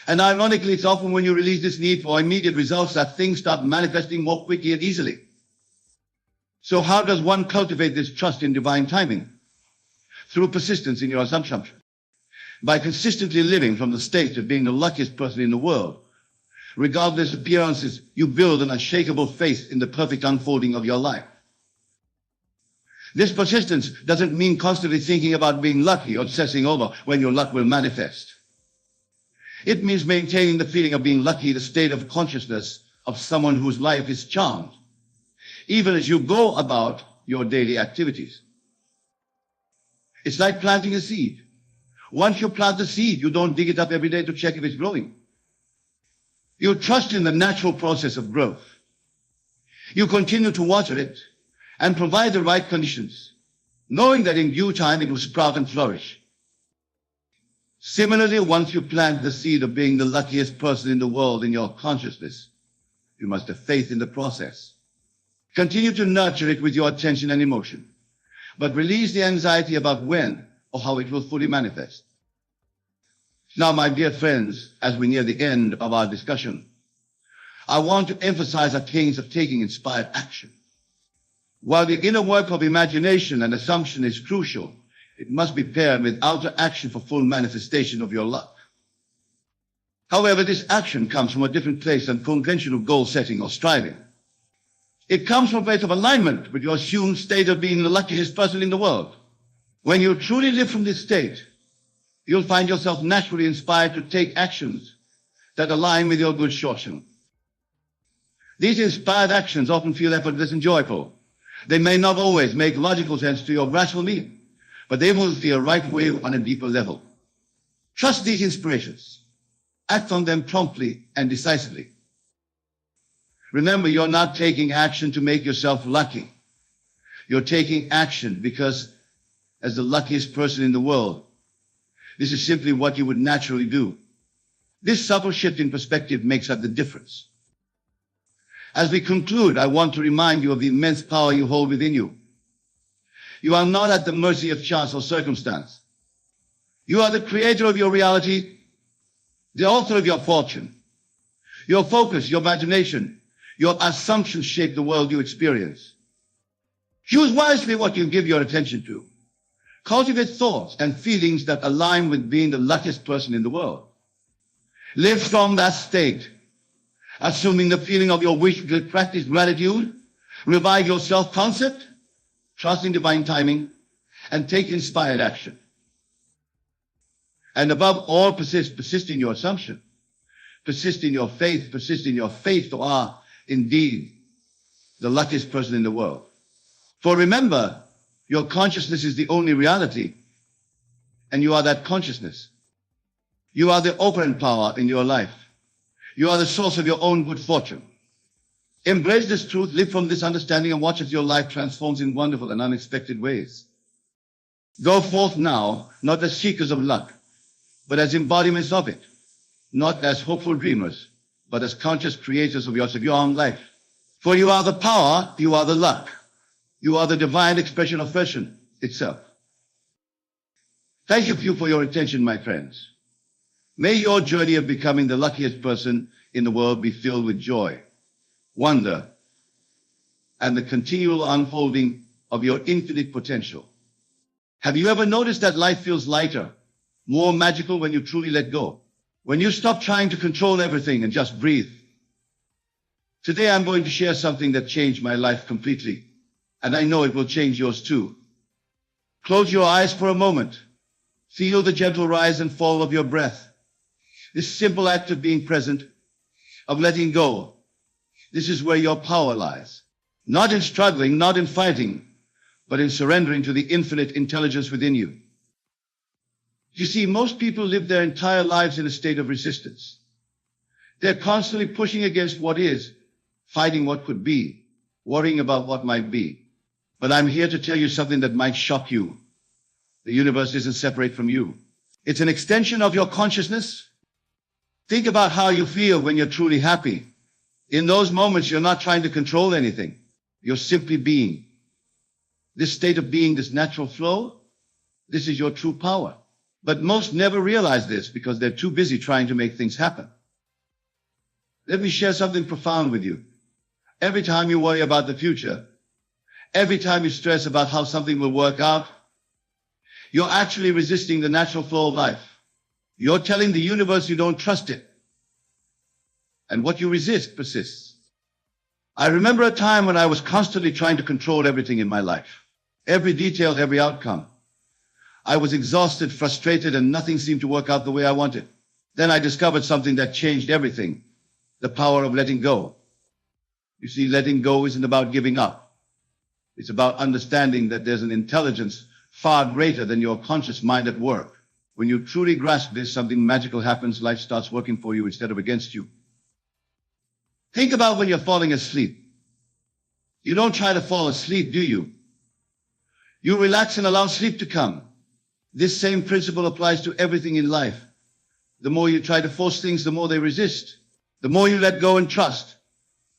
And ironically, it's often when you release this need for immediate results that things start manifesting more quickly and easily. So how does one cultivate this trust in divine timing? Through persistence in your assumption. By consistently living from the state of being the luckiest person in the world. Regardless of appearances, you build an unshakable faith in the perfect unfolding of your life. This persistence doesn't mean constantly thinking about being lucky or obsessing over when your luck will manifest. It means maintaining the feeling of being lucky, the state of consciousness of someone whose life is charmed, even as you go about your daily activities. It's like planting a seed. Once you plant the seed, you don't dig it up every day to check if it's growing. You trust in the natural process of growth. You continue to water it and provide the right conditions, knowing that in due time it will sprout and flourish. Similarly, once you plant the seed of being the luckiest person in the world in your consciousness, you must have faith in the process. Continue to nurture it with your attention and emotion, but release the anxiety about when or how it will fully manifest. Now, my dear friends, as we near the end of our discussion, I want to emphasize the things of taking inspired action. While the inner work of imagination and assumption is crucial, it must be paired with outer action for full manifestation of your luck. However, this action comes from a different place than conventional goal setting or striving. It comes from a place of alignment with your assumed state of being the luckiest person in the world. When you truly live from this state, you'll find yourself naturally inspired to take actions that align with your good fortune. These inspired actions often feel effortless and joyful. They may not always make logical sense to your rational being, but they will feel right way on a deeper level. Trust these inspirations. Act on them promptly and decisively. Remember, you're not taking action to make yourself lucky. You're taking action because, as the luckiest person in the world, this is simply what you would naturally do. This subtle shift in perspective makes up the difference. As we conclude, I want to remind you of the immense power you hold within you. You are not at the mercy of chance or circumstance. You are the creator of your reality, the author of your fortune. Your focus, your imagination, your assumptions shape the world you experience. Choose wisely what you give your attention to. Cultivate thoughts and feelings that align with being the luckiest person in the world. Live from that state, assuming the feeling of your wish to practice gratitude, revive your self-concept, trust in divine timing, and take inspired action. And above all, persist in your assumption. Persist in your faith. Persist in your faith to are indeed the luckiest person in the world. For remember, your consciousness is the only reality, and you are that consciousness. You are the operant power in your life. You are the source of your own good fortune. Embrace this truth, live from this understanding, and watch as your life transforms in wonderful and unexpected ways. Go forth now, not as seekers of luck, but as embodiments of it. Not as hopeful dreamers, but as conscious creators of your own life. For you are the power, you are the luck. You are the divine expression of vision itself. Thank you for your attention, my friends. May your journey of becoming the luckiest person in the world be filled with joy, wonder, and the continual unfolding of your infinite potential. Have you ever noticed that life feels lighter, more magical when you truly let go? When you stop trying to control everything and just breathe? Today I'm going to share something that changed my life completely, and I know it will change yours too. Close your eyes for a moment. Feel the gentle rise and fall of your breath. This simple act of being present, of letting go, this is where your power lies. Not in struggling, not in fighting, but in surrendering to the infinite intelligence within you. You see, most people live their entire lives in a state of resistance. They're constantly pushing against what is, fighting what could be, worrying about what might be. But I'm here to tell you something that might shock you. The universe isn't separate from you. It's an extension of your consciousness. Think about how you feel when you're truly happy. In those moments, you're not trying to control anything. You're simply being. This state of being, this natural flow, this is your true power. But most never realize this because they're too busy trying to make things happen. Let me share something profound with you. Every time you worry about the future, every time you stress about how something will work out, you're actually resisting the natural flow of life. You're telling the universe you don't trust it. And what you resist persists. I remember a time when I was constantly trying to control everything in my life. Every detail, every outcome. I was exhausted, frustrated, and nothing seemed to work out the way I wanted. Then I discovered something that changed everything. The power of letting go. You see, letting go isn't about giving up. It's about understanding that there's an intelligence far greater than your conscious mind at work. When you truly grasp this, something magical happens. Life starts working for you instead of against you. Think about when you're falling asleep. You don't try to fall asleep, do you? You relax and allow sleep to come. This same principle applies to everything in life. The more you try to force things, the more they resist. The more you let go and trust,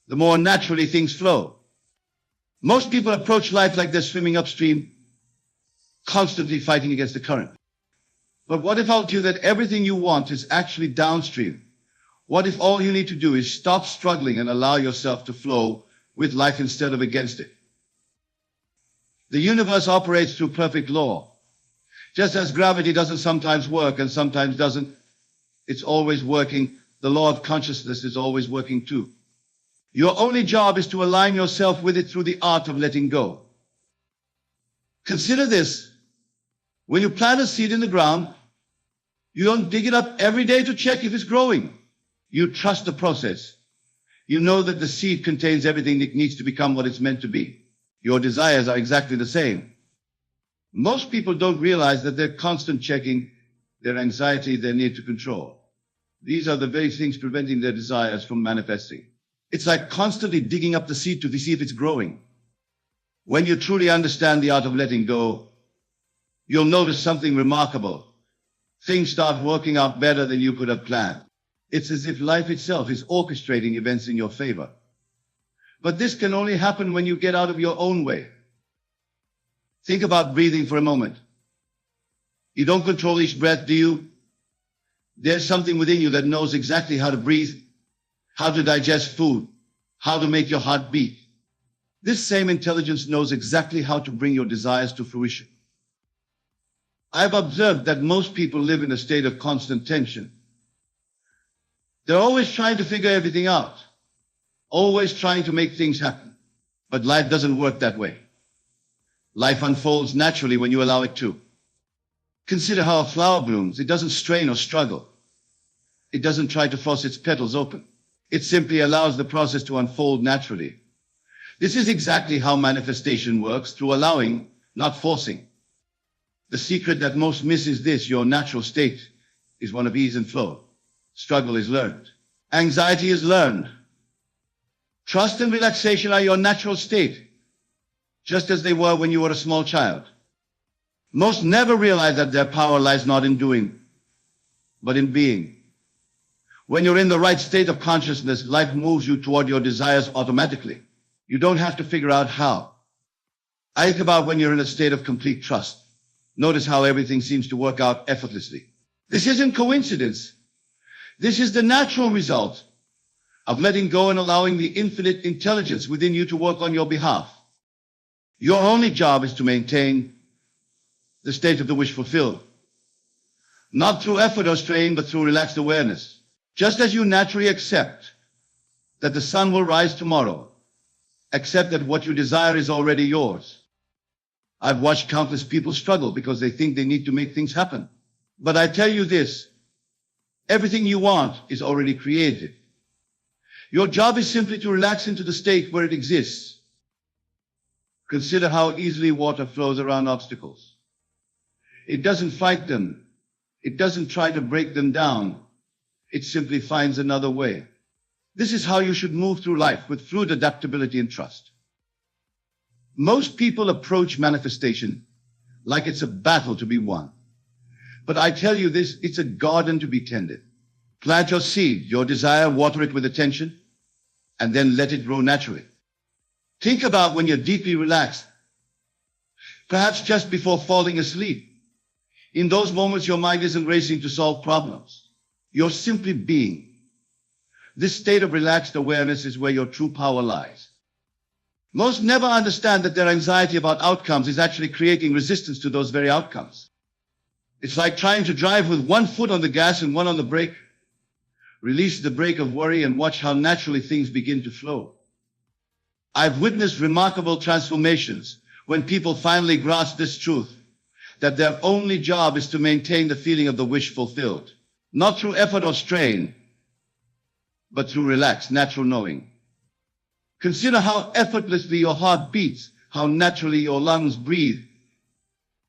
the more naturally things flow. Most people approach life like they're swimming upstream, constantly fighting against the current. But what if I told you that everything you want is actually downstream? What if all you need to do is stop struggling and allow yourself to flow with life instead of against it? The universe operates through perfect law. Just as gravity doesn't sometimes work and sometimes doesn't, it's always working. The law of consciousness is always working too. Your only job is to align yourself with it through the art of letting go. Consider this. When you plant a seed in the ground, you don't dig it up every day to check if it's growing. You trust the process. You know that the seed contains everything it needs to become what it's meant to be. Your desires are exactly the same. Most people don't realize that they're constant checking their anxiety, their need to control. These are the very things preventing their desires from manifesting. It's like constantly digging up the seed to see if it's growing. When you truly understand the art of letting go, you'll notice something remarkable. Things start working out better than you could have planned. It's as if life itself is orchestrating events in your favor. But this can only happen when you get out of your own way. Think about breathing for a moment. You don't control each breath, do you? There's something within you that knows exactly how to breathe, how to digest food, how to make your heart beat. This same intelligence knows exactly how to bring your desires to fruition. I've observed that most people live in a state of constant tension. They're always trying to figure everything out, always trying to make things happen. But life doesn't work that way. Life unfolds naturally when you allow it to. Consider how a flower blooms. It doesn't strain or struggle. It doesn't try to force its petals open. It simply allows the process to unfold naturally. This is exactly how manifestation works, through allowing, not forcing. The secret that most miss is this: your natural state is one of ease and flow. Struggle is learned. Anxiety is learned. Trust and relaxation are your natural state, just as they were when you were a small child. Most never realize that their power lies not in doing, but in being. When you're in the right state of consciousness, life moves you toward your desires automatically. You don't have to figure out how. I think about when you're in a state of complete trust. Notice how everything seems to work out effortlessly. This isn't coincidence. This is the natural result of letting go and allowing the infinite intelligence within you to work on your behalf. Your only job is to maintain the state of the wish fulfilled. Not through effort or strain, but through relaxed awareness. Just as you naturally accept that the sun will rise tomorrow, accept that what you desire is already yours. I've watched countless people struggle because they think they need to make things happen. But I tell you this, everything you want is already created. Your job is simply to relax into the state where it exists. Consider how easily water flows around obstacles. It doesn't fight them. It doesn't try to break them down. It simply finds another way. This is how you should move through life, with fluid adaptability and trust. Most people approach manifestation like it's a battle to be won. But I tell you this, it's a garden to be tended. Plant your seed, your desire, water it with attention, and then let it grow naturally. Think about when you're deeply relaxed, perhaps just before falling asleep. In those moments, your mind isn't racing to solve problems. You're simply being. This state of relaxed awareness is where your true power lies. Most never understand that their anxiety about outcomes is actually creating resistance to those very outcomes. It's like trying to drive with one foot on the gas and one on the brake. Release the brake of worry and watch how naturally things begin to flow. I've witnessed remarkable transformations when people finally grasp this truth, that their only job is to maintain the feeling of the wish fulfilled, not through effort or strain, but through relaxed, natural knowing. Consider how effortlessly your heart beats, how naturally your lungs breathe,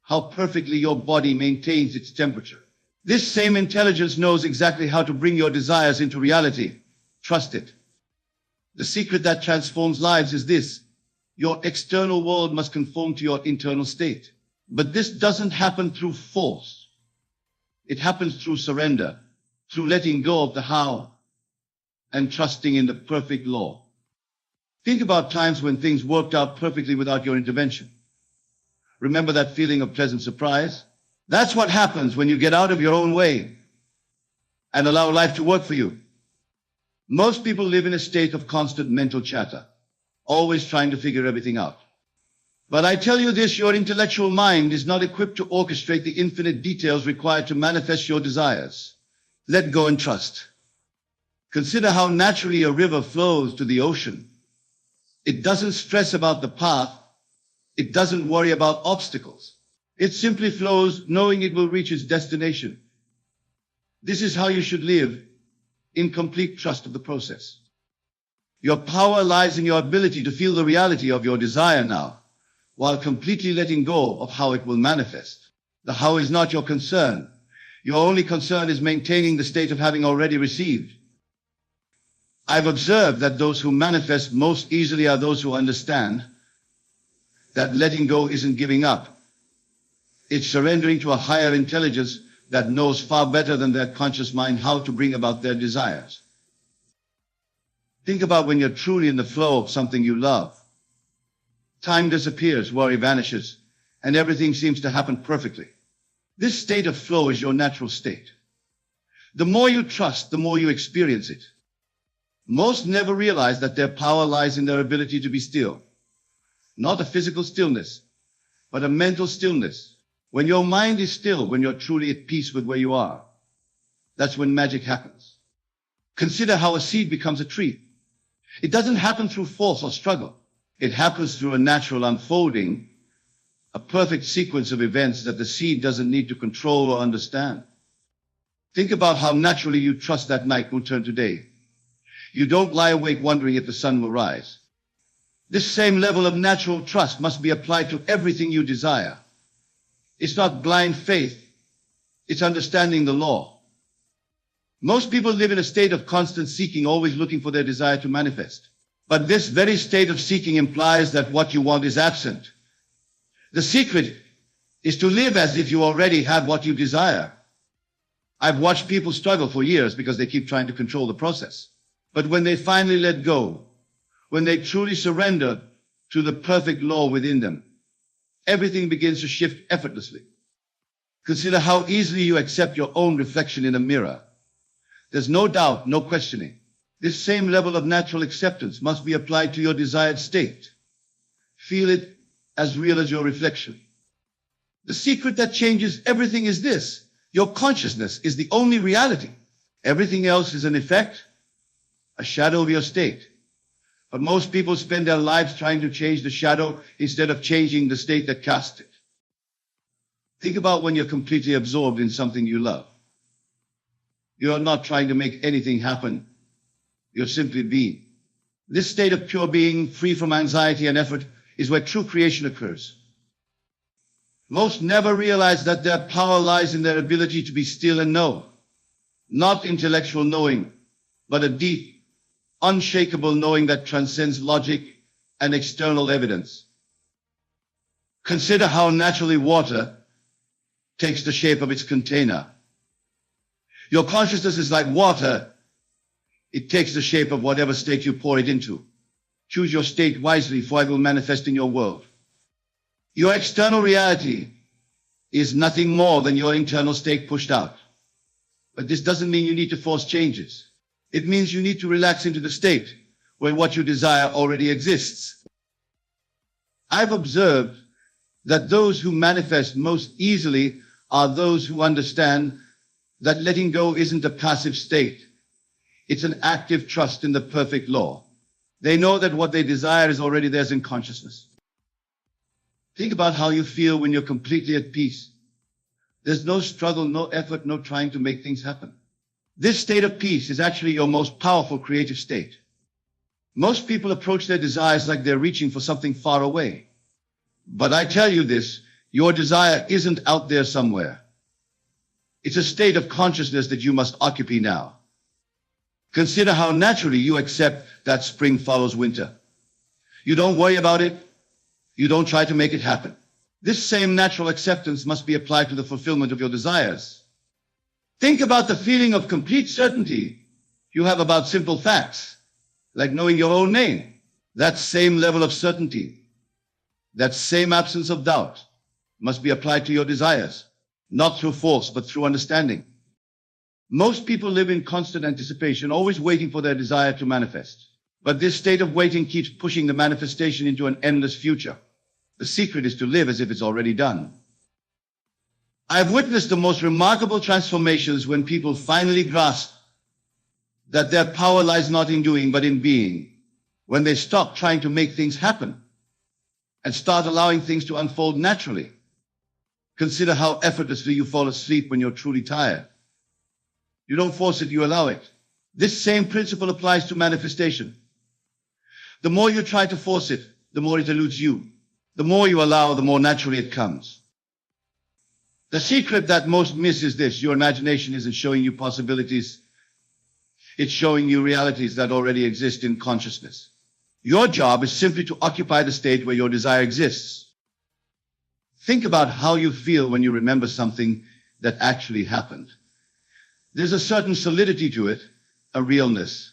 how perfectly your body maintains its temperature. This same intelligence knows exactly how to bring your desires into reality. Trust it. The secret that transforms lives is this: your external world must conform to your internal state. But this doesn't happen through force. It happens through surrender, through letting go of the how and trusting in the perfect law. Think about times when things worked out perfectly without your intervention. Remember that feeling of pleasant surprise? That's what happens when you get out of your own way and allow life to work for you. Most people live in a state of constant mental chatter, always trying to figure everything out. But I tell you this, your intellectual mind is not equipped to orchestrate the infinite details required to manifest your desires. Let go and trust. Consider how naturally a river flows to the ocean. It doesn't stress about the path. It doesn't worry about obstacles. It simply flows, knowing it will reach its destination. This is how you should live, in complete trust of the process. Your power lies in your ability to feel the reality of your desire now, while completely letting go of how it will manifest. The how is not your concern. Your only concern is maintaining the state of having already received. I've observed that those who manifest most easily are those who understand that letting go isn't giving up. It's surrendering to a higher intelligence that knows far better than their conscious mind how to bring about their desires. Think about when you're truly in the flow of something you love. Time disappears, worry vanishes, and everything seems to happen perfectly. This state of flow is your natural state. The more you trust, the more you experience it. Most never realize that their power lies in their ability to be still. Not a physical stillness, but a mental stillness. When your mind is still, when you're truly at peace with where you are, that's when magic happens. Consider how a seed becomes a tree. It doesn't happen through force or struggle. It happens through a natural unfolding, a perfect sequence of events that the seed doesn't need to control or understand. Think about how naturally you trust that night will turn to day. You don't lie awake wondering if the sun will rise. This same level of natural trust must be applied to everything you desire. It's not blind faith. It's understanding the law. Most people live in a state of constant seeking, always looking for their desire to manifest. But this very state of seeking implies that what you want is absent. The secret is to live as if you already have what you desire. I've watched people struggle for years because they keep trying to control the process. But when they finally let go, when they truly surrender to the perfect law within them, everything begins to shift effortlessly. Consider how easily you accept your own reflection in a mirror. There's no doubt, no questioning. This same level of natural acceptance must be applied to your desired state. Feel it as real as your reflection. The secret that changes everything is this: your consciousness is the only reality. Everything else is an effect, a shadow of your state. But most people spend their lives trying to change the shadow instead of changing the state that cast it. Think about when you're completely absorbed in something you love. You're not trying to make anything happen. You're simply being. This state of pure being, free from anxiety and effort, is where true creation occurs. Most never realize that their power lies in their ability to be still and know. Not intellectual knowing, but a deep, unshakable knowing that transcends logic and external evidence. Consider how naturally water takes the shape of its container. Your consciousness is like water. It takes the shape of whatever state you pour it into. Choose your state wisely, for it will manifest in your world. Your external reality is nothing more than your internal state pushed out. But this doesn't mean you need to force changes. It means you need to relax into the state where what you desire already exists. I've observed that those who manifest most easily are those who understand that letting go isn't a passive state. It's an active trust in the perfect law. They know that what they desire is already theirs in consciousness. Think about how you feel when you're completely at peace. There's no struggle, no effort, no trying to make things happen. This state of peace is actually your most powerful creative state. Most people approach their desires like they're reaching for something far away. But I tell you this, your desire isn't out there somewhere. It's a state of consciousness that you must occupy now. Consider how naturally you accept that spring follows winter. You don't worry about it. You don't try to make it happen. This same natural acceptance must be applied to the fulfillment of your desires. Think about the feeling of complete certainty you have about simple facts, like knowing your own name. That same level of certainty, that same absence of doubt, must be applied to your desires, not through force, but through understanding. Most people live in constant anticipation, always waiting for their desire to manifest. But this state of waiting keeps pushing the manifestation into an endless future. The secret is to live as if it's already done. I've witnessed the most remarkable transformations when people finally grasp that their power lies not in doing, but in being. When they stop trying to make things happen and start allowing things to unfold naturally. Consider how effortlessly you fall asleep when you're truly tired. You don't force it, you allow it. This same principle applies to manifestation. The more you try to force it, the more it eludes you. The more you allow, the more naturally it comes. The secret that most miss is this: your imagination isn't showing you possibilities. It's showing you realities that already exist in consciousness. Your job is simply to occupy the state where your desire exists. Think about how you feel when you remember something that actually happened. There's a certain solidity to it, a realness.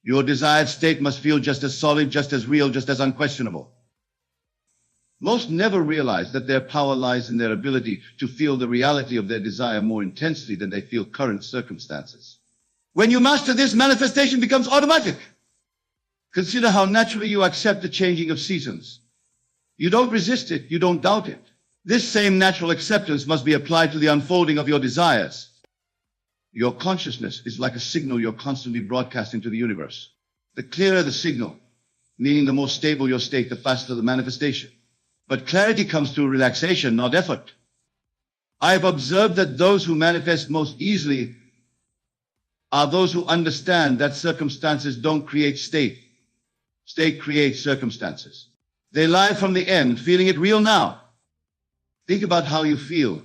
Your desired state must feel just as solid, just as real, just as unquestionable. Most never realize that their power lies in their ability to feel the reality of their desire more intensely than they feel current circumstances. When you master this, manifestation becomes automatic. Consider how naturally you accept the changing of seasons. You don't resist it, you don't doubt it. This same natural acceptance must be applied to the unfolding of your desires. Your consciousness is like a signal you're constantly broadcasting to the universe. The clearer the signal, meaning the more stable your state, the faster the manifestation. But clarity comes through relaxation, not effort. I've observed that those who manifest most easily are those who understand that circumstances don't create state. State creates circumstances. They lie from the end, feeling it real now. Think about how you feel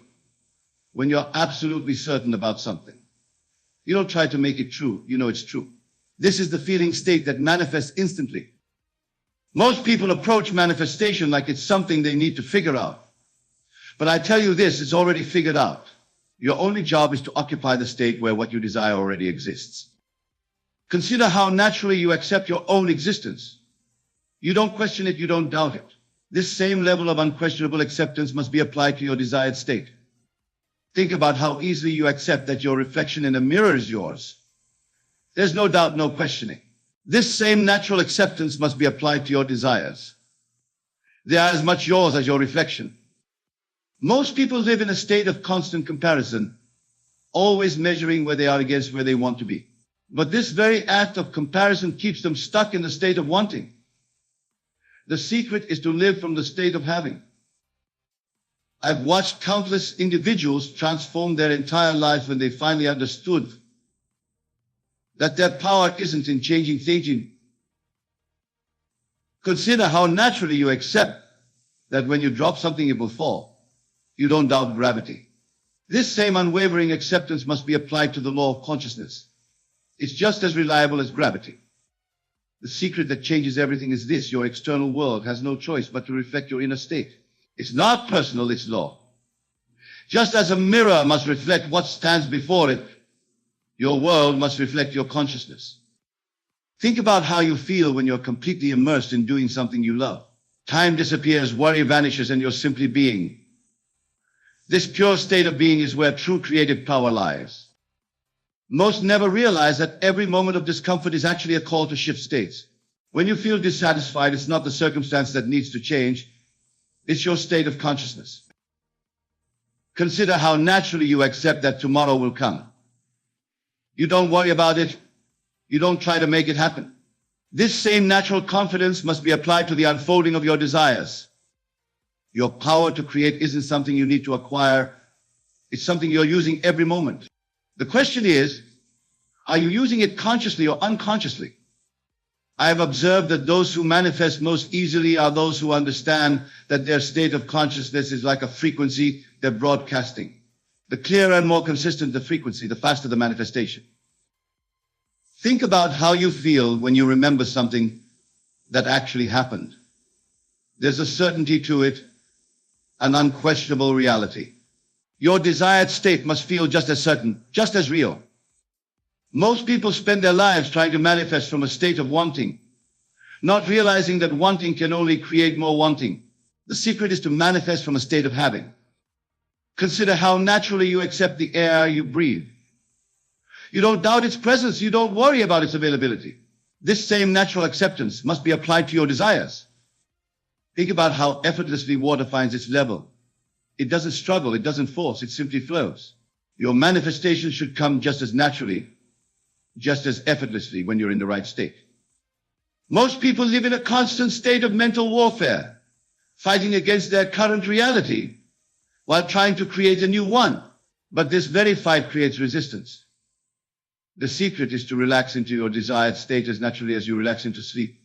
when you're absolutely certain about something. You don't try to make it true, you know it's true. This is the feeling state that manifests instantly. Most people approach manifestation like it's something they need to figure out. But I tell you this, it's already figured out. Your only job is to occupy the state where what you desire already exists. Consider how naturally you accept your own existence. You don't question it, you don't doubt it. This same level of unquestionable acceptance must be applied to your desired state. Think about how easily you accept that your reflection in a mirror is yours. There's no doubt, no questioning. This same natural acceptance must be applied to your desires. They are as much yours as your reflection. Most people live in a state of constant comparison, always measuring where they are against where they want to be. But this very act of comparison keeps them stuck in the state of wanting. The secret is to live from the state of having. I've watched countless individuals transform their entire lives when they finally understood that their power isn't in changing thinking. Consider how naturally you accept that when you drop something, it will fall. You don't doubt gravity. This same unwavering acceptance must be applied to the law of consciousness. It's just as reliable as gravity. The secret that changes everything is this: your external world has no choice but to reflect your inner state. It's not personal, it's law. Just as a mirror must reflect what stands before it, your world must reflect your consciousness. Think about how you feel when you're completely immersed in doing something you love. Time disappears, worry vanishes, and you're simply being. This pure state of being is where true creative power lies. Most never realize that every moment of discomfort is actually a call to shift states. When you feel dissatisfied, it's not the circumstance that needs to change. It's your state of consciousness. Consider how naturally you accept that tomorrow will come. You don't worry about it. You don't try to make it happen. This same natural confidence must be applied to the unfolding of your desires. Your power to create isn't something you need to acquire. It's something you're using every moment. The question is, are you using it consciously or unconsciously? I have observed that those who manifest most easily are those who understand that their state of consciousness is like a frequency they're broadcasting. The clearer and more consistent the frequency, the faster the manifestation. Think about how you feel when you remember something that actually happened. There's a certainty to it, an unquestionable reality. Your desired state must feel just as certain, just as real. Most people spend their lives trying to manifest from a state of wanting, not realizing that wanting can only create more wanting. The secret is to manifest from a state of having. Consider how naturally you accept the air you breathe. You don't doubt its presence. You don't worry about its availability. This same natural acceptance must be applied to your desires. Think about how effortlessly water finds its level. It doesn't struggle. It doesn't force. It simply flows. Your manifestation should come just as naturally, just as effortlessly when you're in the right state. Most people live in a constant state of mental warfare, fighting against their current reality while trying to create a new one. But this very fight creates resistance. The secret is to relax into your desired state as naturally as you relax into sleep.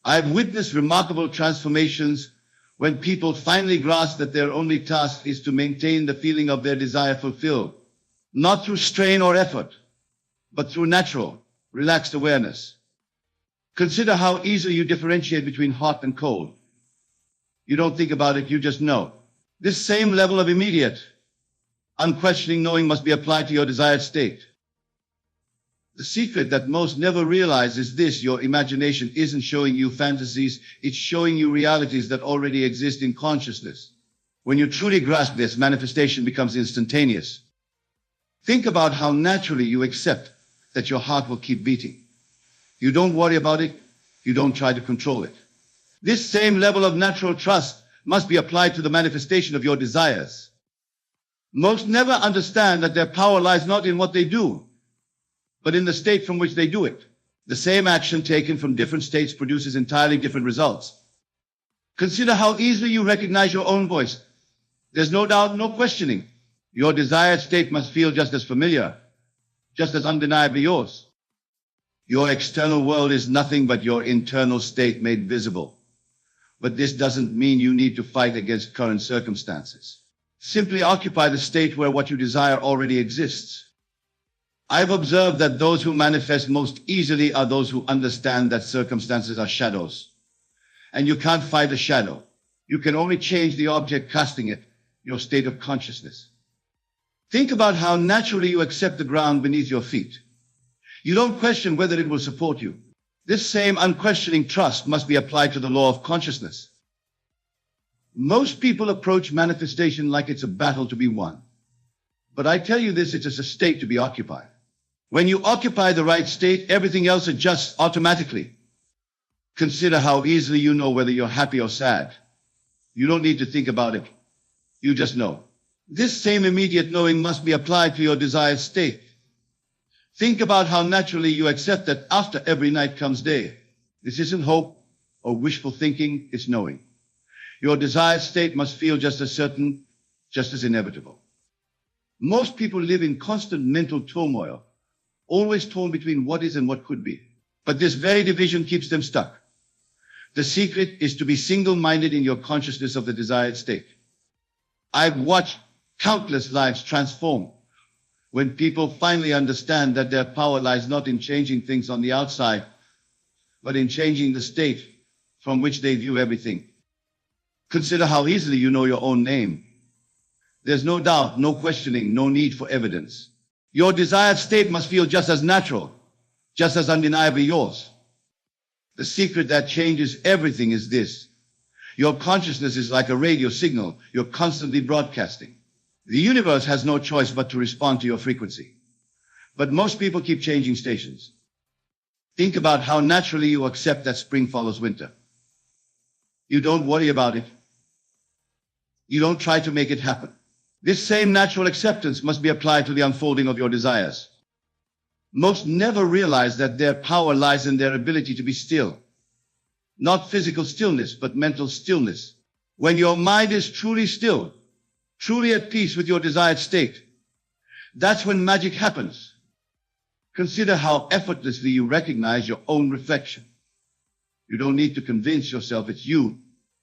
I've witnessed remarkable transformations when people finally grasp that their only task is to maintain the feeling of their desire fulfilled, not through strain or effort, but through natural, relaxed awareness. Consider how easily you differentiate between hot and cold. You don't think about it, you just know. This same level of immediate, unquestioning knowing must be applied to your desired state. The secret that most never realize is this: your imagination isn't showing you fantasies, it's showing you realities that already exist in consciousness. When you truly grasp this, manifestation becomes instantaneous. Think about how naturally you accept that your heart will keep beating. You don't worry about it, you don't try to control it. This same level of natural trust must be applied to the manifestation of your desires. Most never understand that their power lies not in what they do, but in the state from which they do it. The same action taken from different states produces entirely different results. Consider how easily you recognize your own voice. There's no doubt, no questioning. Your desired state must feel just as familiar, just as undeniably yours. Your external world is nothing but your internal state made visible. But this doesn't mean you need to fight against current circumstances. Simply occupy the state where what you desire already exists. I've observed that those who manifest most easily are those who understand that circumstances are shadows. And you can't fight a shadow. You can only change the object casting it, your state of consciousness. Think about how naturally you accept the ground beneath your feet. You don't question whether it will support you. This same unquestioning trust must be applied to the law of consciousness. Most people approach manifestation like it's a battle to be won. But I tell you this, it's a state to be occupied. When you occupy the right state, everything else adjusts automatically. Consider how easily you know whether you're happy or sad. You don't need to think about it. You just know. This same immediate knowing must be applied to your desired state. Think about how naturally you accept that after every night comes day. This isn't hope or wishful thinking, it's knowing. Your desired state must feel just as certain, just as inevitable. Most people live in constant mental turmoil, always torn between what is and what could be. But this very division keeps them stuck. The secret is to be single-minded in your consciousness of the desired state. I've watched countless lives transform when people finally understand that their power lies not in changing things on the outside, but in changing the state from which they view everything. Consider how easily you know your own name. There's no doubt, no questioning, no need for evidence. Your desired state must feel just as natural, just as undeniably yours. The secret that changes everything is this. Your consciousness is like a radio signal you're constantly broadcasting. The universe has no choice but to respond to your frequency. But most people keep changing stations. Think about how naturally you accept that spring follows winter. You don't worry about it. You don't try to make it happen. This same natural acceptance must be applied to the unfolding of your desires. Most never realize that their power lies in their ability to be still. Not physical stillness, but mental stillness. When your mind is truly still, truly at peace with your desired state, that's when magic happens. Consider how effortlessly you recognize your own reflection. You don't need to convince yourself it's you.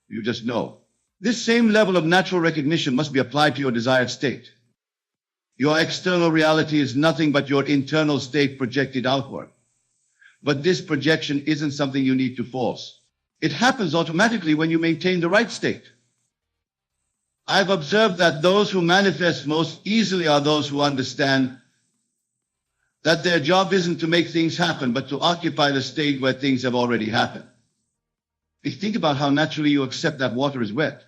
You just know. This same level of natural recognition must be applied to your desired state. Your external reality is nothing but your internal state projected outward. But this projection isn't something you need to force. It happens automatically when you maintain the right state. I've observed that those who manifest most easily are those who understand that their job isn't to make things happen, but to occupy the state where things have already happened. Think about how naturally you accept that water is wet.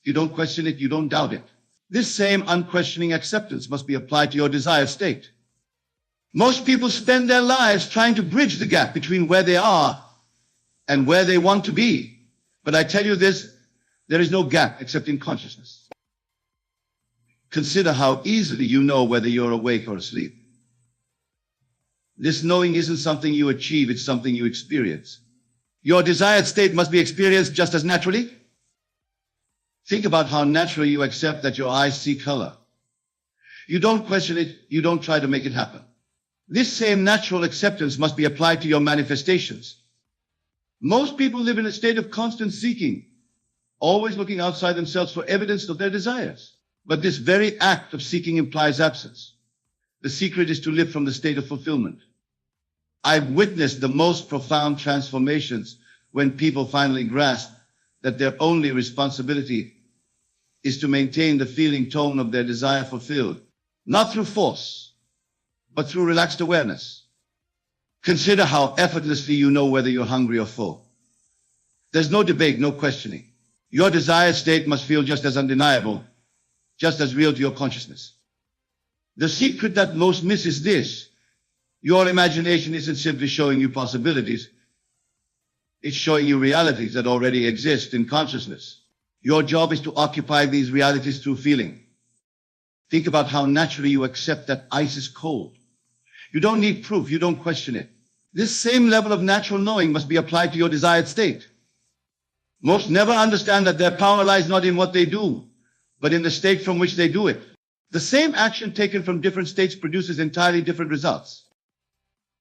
You don't question it, you don't doubt it. This same unquestioning acceptance must be applied to your desired state. Most people spend their lives trying to bridge the gap between where they are and where they want to be. But I tell you this, there is no gap except in consciousness. Consider how easily you know whether you're awake or asleep. This knowing isn't something you achieve, it's something you experience. Your desired state must be experienced just as naturally. Think about how naturally you accept that your eyes see color. You don't question it, you don't try to make it happen. This same natural acceptance must be applied to your manifestations. Most people live in a state of constant seeking, always looking outside themselves for evidence of their desires. But this very act of seeking implies absence. The secret is to live from the state of fulfillment. I've witnessed the most profound transformations when people finally grasp that their only responsibility is to maintain the feeling tone of their desire fulfilled, not through force, but through relaxed awareness. Consider how effortlessly you know whether you're hungry or full. There's no debate, no questioning. Your desired state must feel just as undeniable, just as real to your consciousness. The secret that most miss is this. Your imagination isn't simply showing you possibilities. It's showing you realities that already exist in consciousness. Your job is to occupy these realities through feeling. Think about how naturally you accept that ice is cold. You don't need proof, you don't question it. This same level of natural knowing must be applied to your desired state. Most never understand that their power lies not in what they do, but in the state from which they do it. The same action taken from different states produces entirely different results.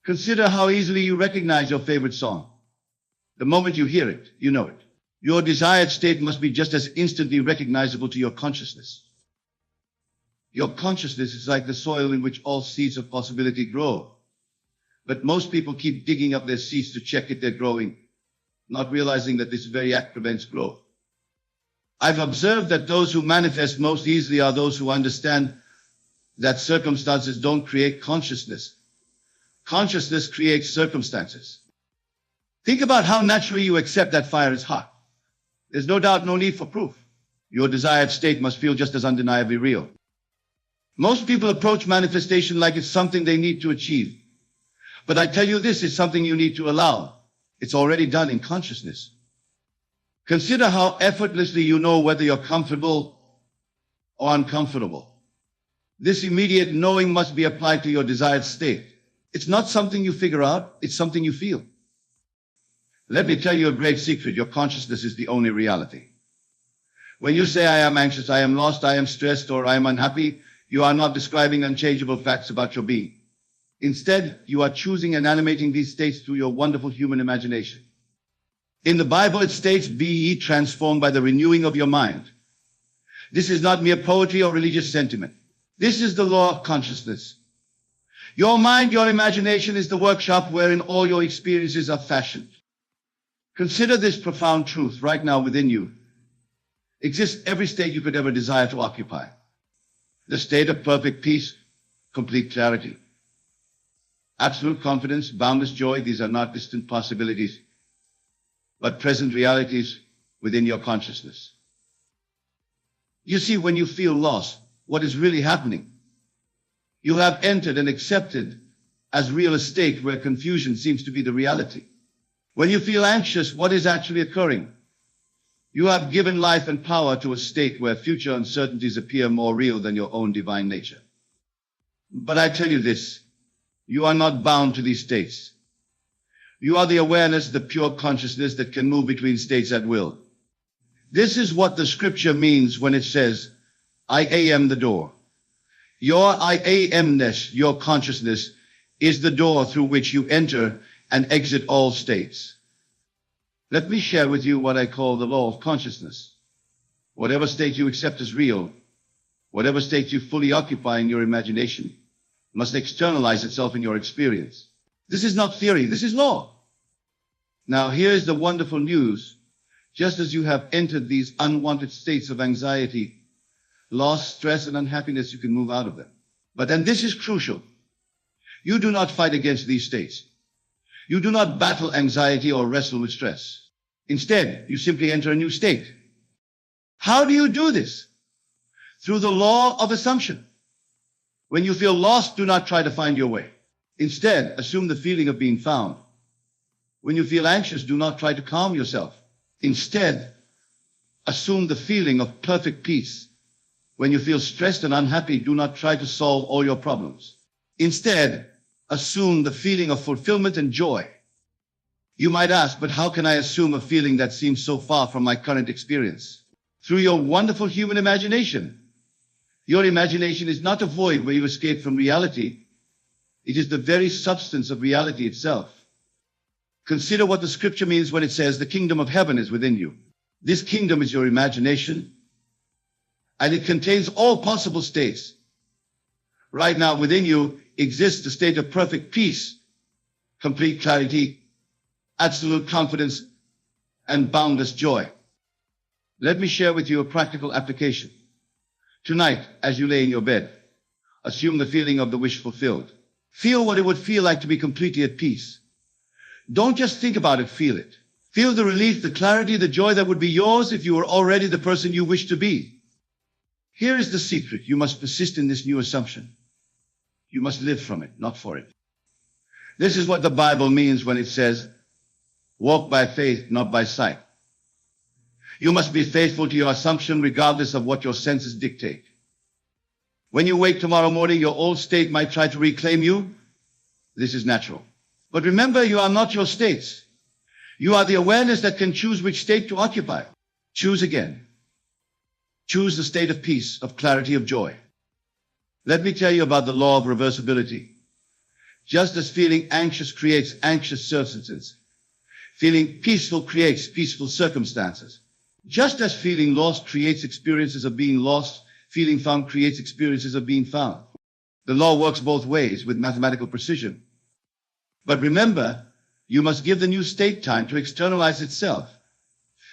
Consider how easily you recognize your favorite song. The moment you hear it, you know it. Your desired state must be just as instantly recognizable to your consciousness. Your consciousness is like the soil in which all seeds of possibility grow. But most people keep digging up their seeds to check if they're growing, not realizing that this very act prevents growth. I've observed that those who manifest most easily are those who understand that circumstances don't create consciousness. Consciousness creates circumstances. Think about how naturally you accept that fire is hot. There's no doubt, no need for proof. Your desired state must feel just as undeniably real. Most people approach manifestation like it's something they need to achieve. But I tell you, this is something you need to allow. It's already done in consciousness. Consider how effortlessly you know whether you're comfortable or uncomfortable. This immediate knowing must be applied to your desired state. It's not something you figure out, it's something you feel. Let me tell you a great secret. Your consciousness is the only reality. When you say, I am anxious, I am lost, I am stressed, or I am unhappy, you are not describing unchangeable facts about your being. Instead, you are choosing and animating these states through your wonderful human imagination. In the Bible, it states, be ye transformed by the renewing of your mind. This is not mere poetry or religious sentiment. This is the law of consciousness. Your mind, your imagination is the workshop wherein all your experiences are fashioned. Consider this profound truth. Right now within you exists every state you could ever desire to occupy. The state of perfect peace, complete clarity, absolute confidence, boundless joy. These are not distant possibilities, but present realities within your consciousness. You see, when you feel lost, what is really happening? You have entered and accepted as real a state where confusion seems to be the reality. When you feel anxious, what is actually occurring? You have given life and power to a state where future uncertainties appear more real than your own divine nature. But I tell you this, you are not bound to these states. You are the awareness, the pure consciousness that can move between states at will. This is what the scripture means when it says, I am the door. Your I amness, your consciousness, is the door through which you enter and exit all states. Let me share with you what I call the law of consciousness. Whatever state you accept as real, whatever state you fully occupy in your imagination, must externalize itself in your experience. This is not theory, this is law. Now here's the wonderful news. Just as you have entered these unwanted states of anxiety, loss, stress, and unhappiness, you can move out of them. But then this is crucial. You do not fight against these states. You do not battle anxiety or wrestle with stress. Instead, you simply enter a new state. How do you do this? Through the law of assumption. When you feel lost, do not try to find your way. Instead, assume the feeling of being found. When you feel anxious, do not try to calm yourself. Instead, assume the feeling of perfect peace. When you feel stressed and unhappy, do not try to solve all your problems. Instead, assume the feeling of fulfillment and joy. You might ask, but how can I assume a feeling that seems so far from my current experience? Through your wonderful human imagination. Your imagination is not a void where you escape from reality. It is the very substance of reality itself. Consider what the scripture means when it says the kingdom of heaven is within you. This kingdom is your imagination, and it contains all possible states. Right now within you exists a state of perfect peace, complete clarity, absolute confidence, and boundless joy. Let me share with you a practical application. Tonight, as you lay in your bed, assume the feeling of the wish fulfilled. Feel what it would feel like to be completely at peace. Don't just think about it, feel it. Feel the relief, the clarity, the joy that would be yours if you were already the person you wish to be. Here is the secret. You must persist in this new assumption. You must live from it, not for it. This is what the Bible means when it says, walk by faith, not by sight. You must be faithful to your assumption regardless of what your senses dictate. When you wake tomorrow morning, your old state might try to reclaim you. This is natural. But remember, you are not your states. You are the awareness that can choose which state to occupy. Choose again. Choose the state of peace, of clarity, of joy. Let me tell you about the law of reversibility. Just as feeling anxious creates anxious substances, feeling peaceful creates peaceful circumstances. Just as feeling lost creates experiences of being lost, feeling found creates experiences of being found. The law works both ways with mathematical precision. But remember, you must give the new state time to externalize itself.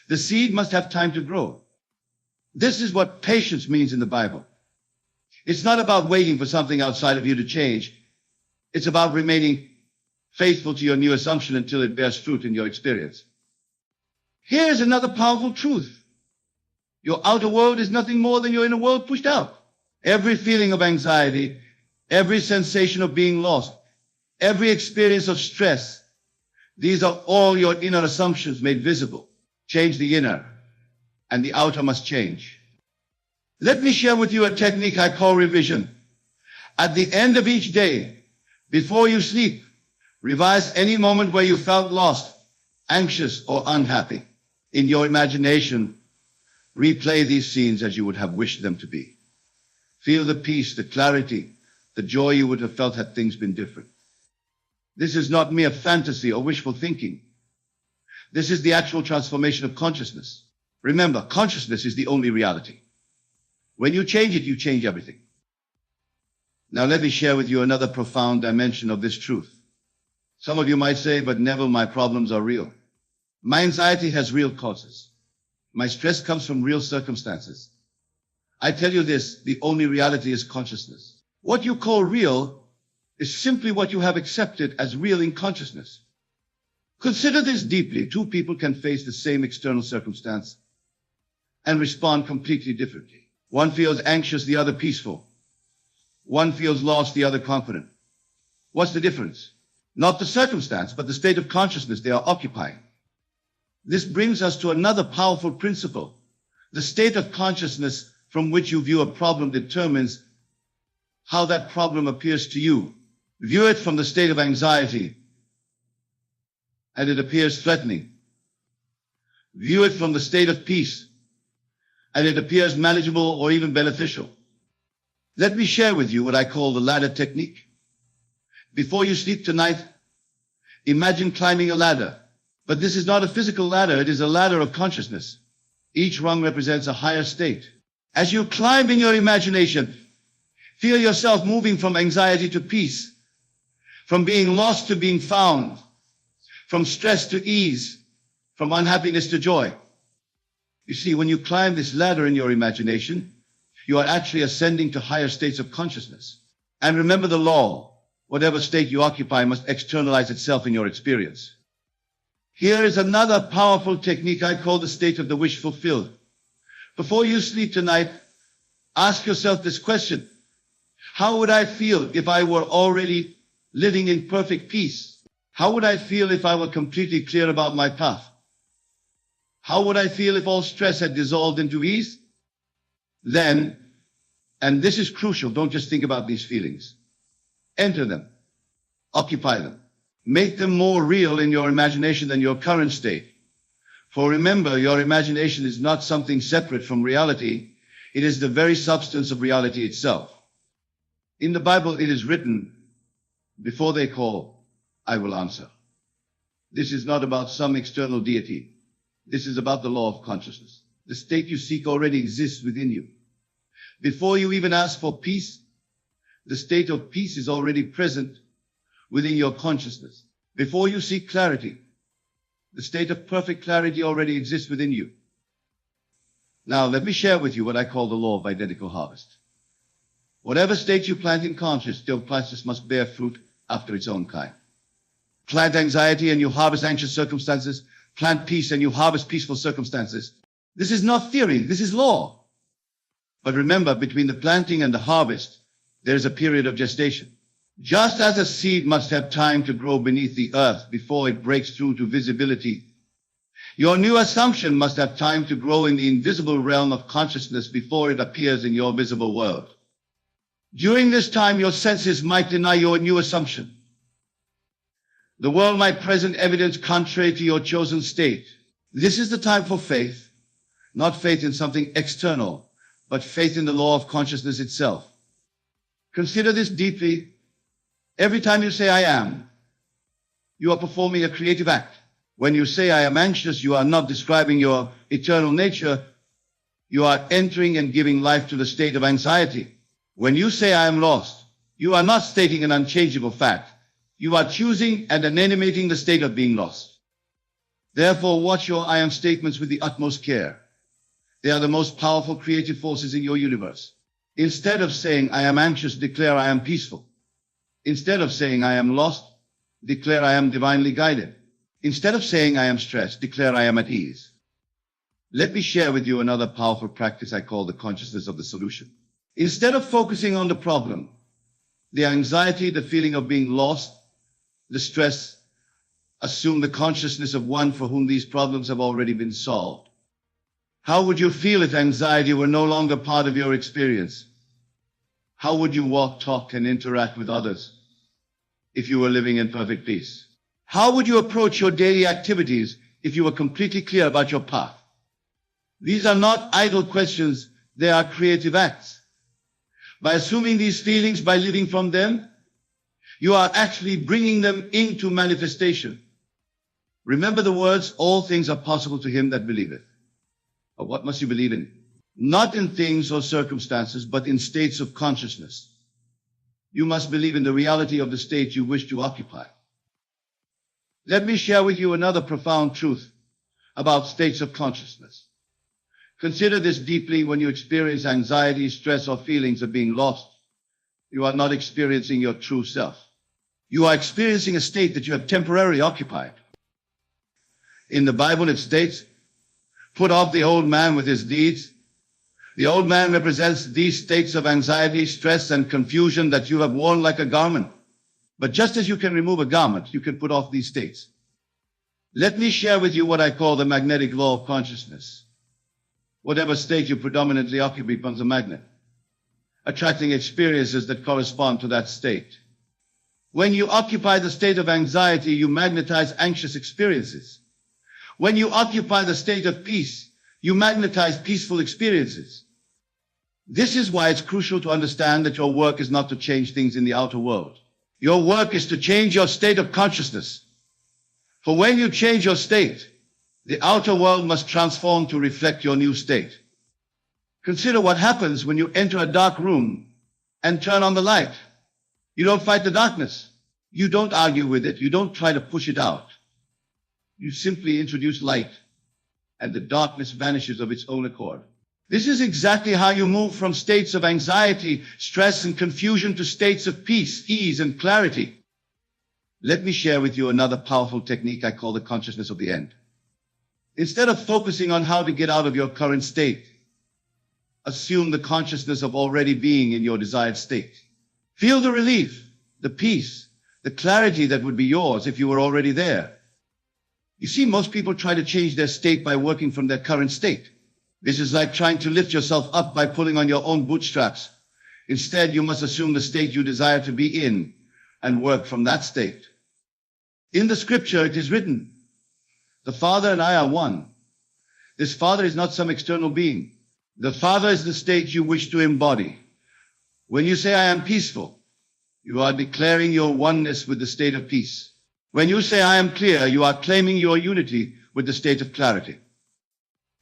The seed must have time to grow. This is what patience means in the Bible. It's not about waiting for something outside of you to change. It's about remaining faithful to your new assumption until it bears fruit in your experience. Here's another powerful truth. Your outer world is nothing more than your inner world pushed out. Every feeling of anxiety, every sensation of being lost, every experience of stress, these are all your inner assumptions made visible. Change the inner, and the outer must change. Let me share with you a technique I call revision. At the end of each day, before you sleep, revise any moment where you felt lost, anxious, or unhappy. In your imagination, replay these scenes as you would have wished them to be. Feel the peace, the clarity, the joy you would have felt had things been different. This is not mere fantasy or wishful thinking. This is the actual transformation of consciousness. Remember, consciousness is the only reality. When you change it, you change everything. Now let me share with you another profound dimension of this truth. Some of you might say, but Neville, my problems are real. My anxiety has real causes. My stress comes from real circumstances. I tell you this, the only reality is consciousness. What you call real is simply what you have accepted as real in consciousness. Consider this deeply. Two people can face the same external circumstance and respond completely differently. One feels anxious, the other peaceful. One feels lost, the other confident. What's the difference? Not the circumstance, but the state of consciousness they are occupying. This brings us to another powerful principle. The state of consciousness from which you view a problem determines how that problem appears to you. View it from the state of anxiety, and it appears threatening. View it from the state of peace, and it appears manageable or even beneficial. Let me share with you what I call the ladder technique. Before you sleep tonight, imagine climbing a ladder. But this is not a physical ladder, it is a ladder of consciousness. Each rung represents a higher state. As you climb in your imagination, feel yourself moving from anxiety to peace, from being lost to being found, from stress to ease, from unhappiness to joy. You see, when you climb this ladder in your imagination, you are actually ascending to higher states of consciousness. And remember the law, whatever state you occupy must externalize itself in your experience. Here is another powerful technique I call the state of the wish fulfilled. Before you sleep tonight, ask yourself this question. How would I feel if I were already living in perfect peace? How would I feel if I were completely clear about my path? How would I feel if all stress had dissolved into ease? Then, and this is crucial, don't just think about these feelings. Enter them. Occupy them. Make them more real in your imagination than your current state. For remember, your imagination is not something separate from reality. It is the very substance of reality itself. In the Bible, it is written, before they call, I will answer. This is not about some external deity. This is about the law of consciousness. The state you seek already exists within you. Before you even ask for peace, the state of peace is already present within your consciousness. Before you seek clarity, the state of perfect clarity already exists within you. Now, let me share with you what I call the law of identical harvest. Whatever state you plant in consciousness must bear fruit after its own kind. Plant anxiety and you harvest anxious circumstances. Plant peace and you harvest peaceful circumstances. This is not theory, this is law. But remember, between the planting and the harvest, there is a period of gestation. Just as a seed must have time to grow beneath the earth before it breaks through to visibility, your new assumption must have time to grow in the invisible realm of consciousness before it appears in your visible world. During this time, your senses might deny your new assumption. The world might present evidence contrary to your chosen state. This is the time for faith, not faith in something external, but faith in the law of consciousness itself. Consider this deeply. Every time you say, I am, you are performing a creative act. When you say, I am anxious, you are not describing your eternal nature. You are entering and giving life to the state of anxiety. When you say, I am lost, you are not stating an unchangeable fact. You are choosing and animating the state of being lost. Therefore, watch your I am statements with the utmost care. They are the most powerful creative forces in your universe. Instead of saying, I am anxious, declare I am peaceful. Instead of saying, I am lost, declare I am divinely guided. Instead of saying, I am stressed, declare I am at ease. Let me share with you another powerful practice I call the consciousness of the solution. Instead of focusing on the problem, the anxiety, the feeling of being lost, the stress, assume the consciousness of one for whom these problems have already been solved. How would you feel if anxiety were no longer part of your experience? How would you walk, talk, and interact with others if you were living in perfect peace? How would you approach your daily activities if you were completely clear about your path? These are not idle questions, they are creative acts. By assuming these feelings, by living from them, you are actually bringing them into manifestation. Remember the words, all things are possible to him that believeth. But what must you believe in? Not in things or circumstances, but in states of consciousness. You must believe in the reality of the state you wish to occupy. Let me share with you another profound truth about states of consciousness. Consider this deeply. When you experience anxiety, stress, or feelings of being lost, you are not experiencing your true self. You are experiencing a state that you have temporarily occupied. In the Bible it states, put off the old man with his deeds. The old man represents these states of anxiety, stress, and confusion that you have worn like a garment. But just as you can remove a garment, you can put off these states. Let me share with you what I call the magnetic law of consciousness. Whatever state you predominantly occupy becomes a magnet, attracting experiences that correspond to that state. When you occupy the state of anxiety, you magnetize anxious experiences. When you occupy the state of peace, you magnetize peaceful experiences. This is why it's crucial to understand that your work is not to change things in the outer world. Your work is to change your state of consciousness. For when you change your state, the outer world must transform to reflect your new state. Consider what happens when you enter a dark room and turn on the light. You don't fight the darkness. You don't argue with it. You don't try to push it out. You simply introduce light, and the darkness vanishes of its own accord. This is exactly how you move from states of anxiety, stress, and confusion to states of peace, ease, and clarity. Let me share with you another powerful technique I call the consciousness of the end. Instead of focusing on how to get out of your current state, assume the consciousness of already being in your desired state. Feel the relief, the peace, the clarity that would be yours if you were already there. You see, most people try to change their state by working from their current state. This is like trying to lift yourself up by pulling on your own bootstraps. Instead, you must assume the state you desire to be in and work from that state. In the scripture, it is written, the Father and I are one. This Father is not some external being. The Father is the state you wish to embody. When you say, I am peaceful, you are declaring your oneness with the state of peace. When you say, I am clear, you are claiming your unity with the state of clarity.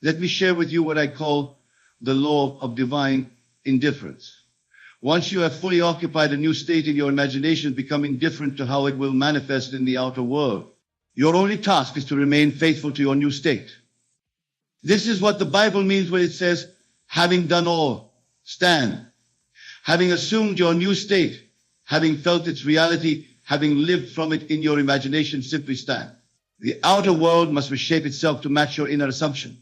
Let me share with you what I call the law of divine indifference. Once you have fully occupied a new state in your imagination, become indifferent to how it will manifest in the outer world. Your only task is to remain faithful to your new state. This is what the Bible means when it says, having done all, stand. Having assumed your new state, having felt its reality, having lived from it in your imagination, simply stand. The outer world must reshape itself to match your inner assumption.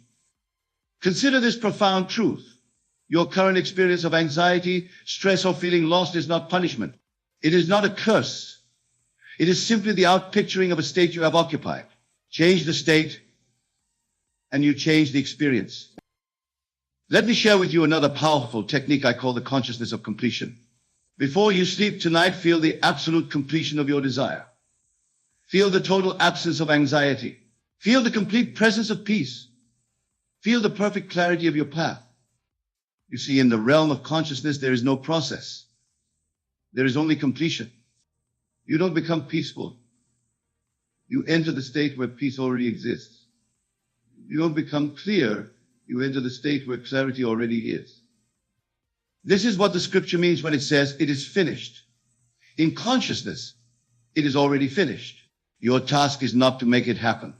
Consider this profound truth. Your current experience of anxiety, stress, or feeling lost is not punishment. It is not a curse. It is simply the outpicturing of a state you have occupied. Change the state, and you change the experience. Let me share with you another powerful technique I call the consciousness of completion. Before you sleep tonight, feel the absolute completion of your desire. Feel the total absence of anxiety. Feel the complete presence of peace. Feel the perfect clarity of your path. You see, in the realm of consciousness, there is no process. There is only completion. You don't become peaceful. You enter the state where peace already exists. You don't become clear. You enter the state where clarity already is. This is what the scripture means when it says, it is finished. In consciousness, it is already finished. Your task is not to make it happen,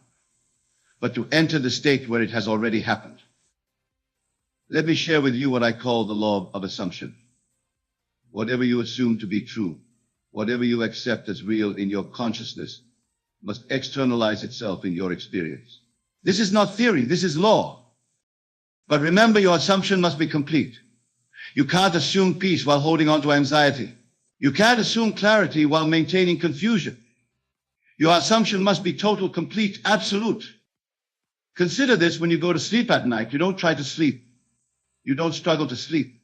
but to enter the state where it has already happened. Let me share with you what I call the law of assumption. Whatever you assume to be true, whatever you accept as real in your consciousness, must externalize itself in your experience. This is not theory, this is law. But remember, your assumption must be complete. You can't assume peace while holding on to anxiety. You can't assume clarity while maintaining confusion. Your assumption must be total, complete, absolute. Consider this when you go to sleep at night. You don't try to sleep. You don't struggle to sleep.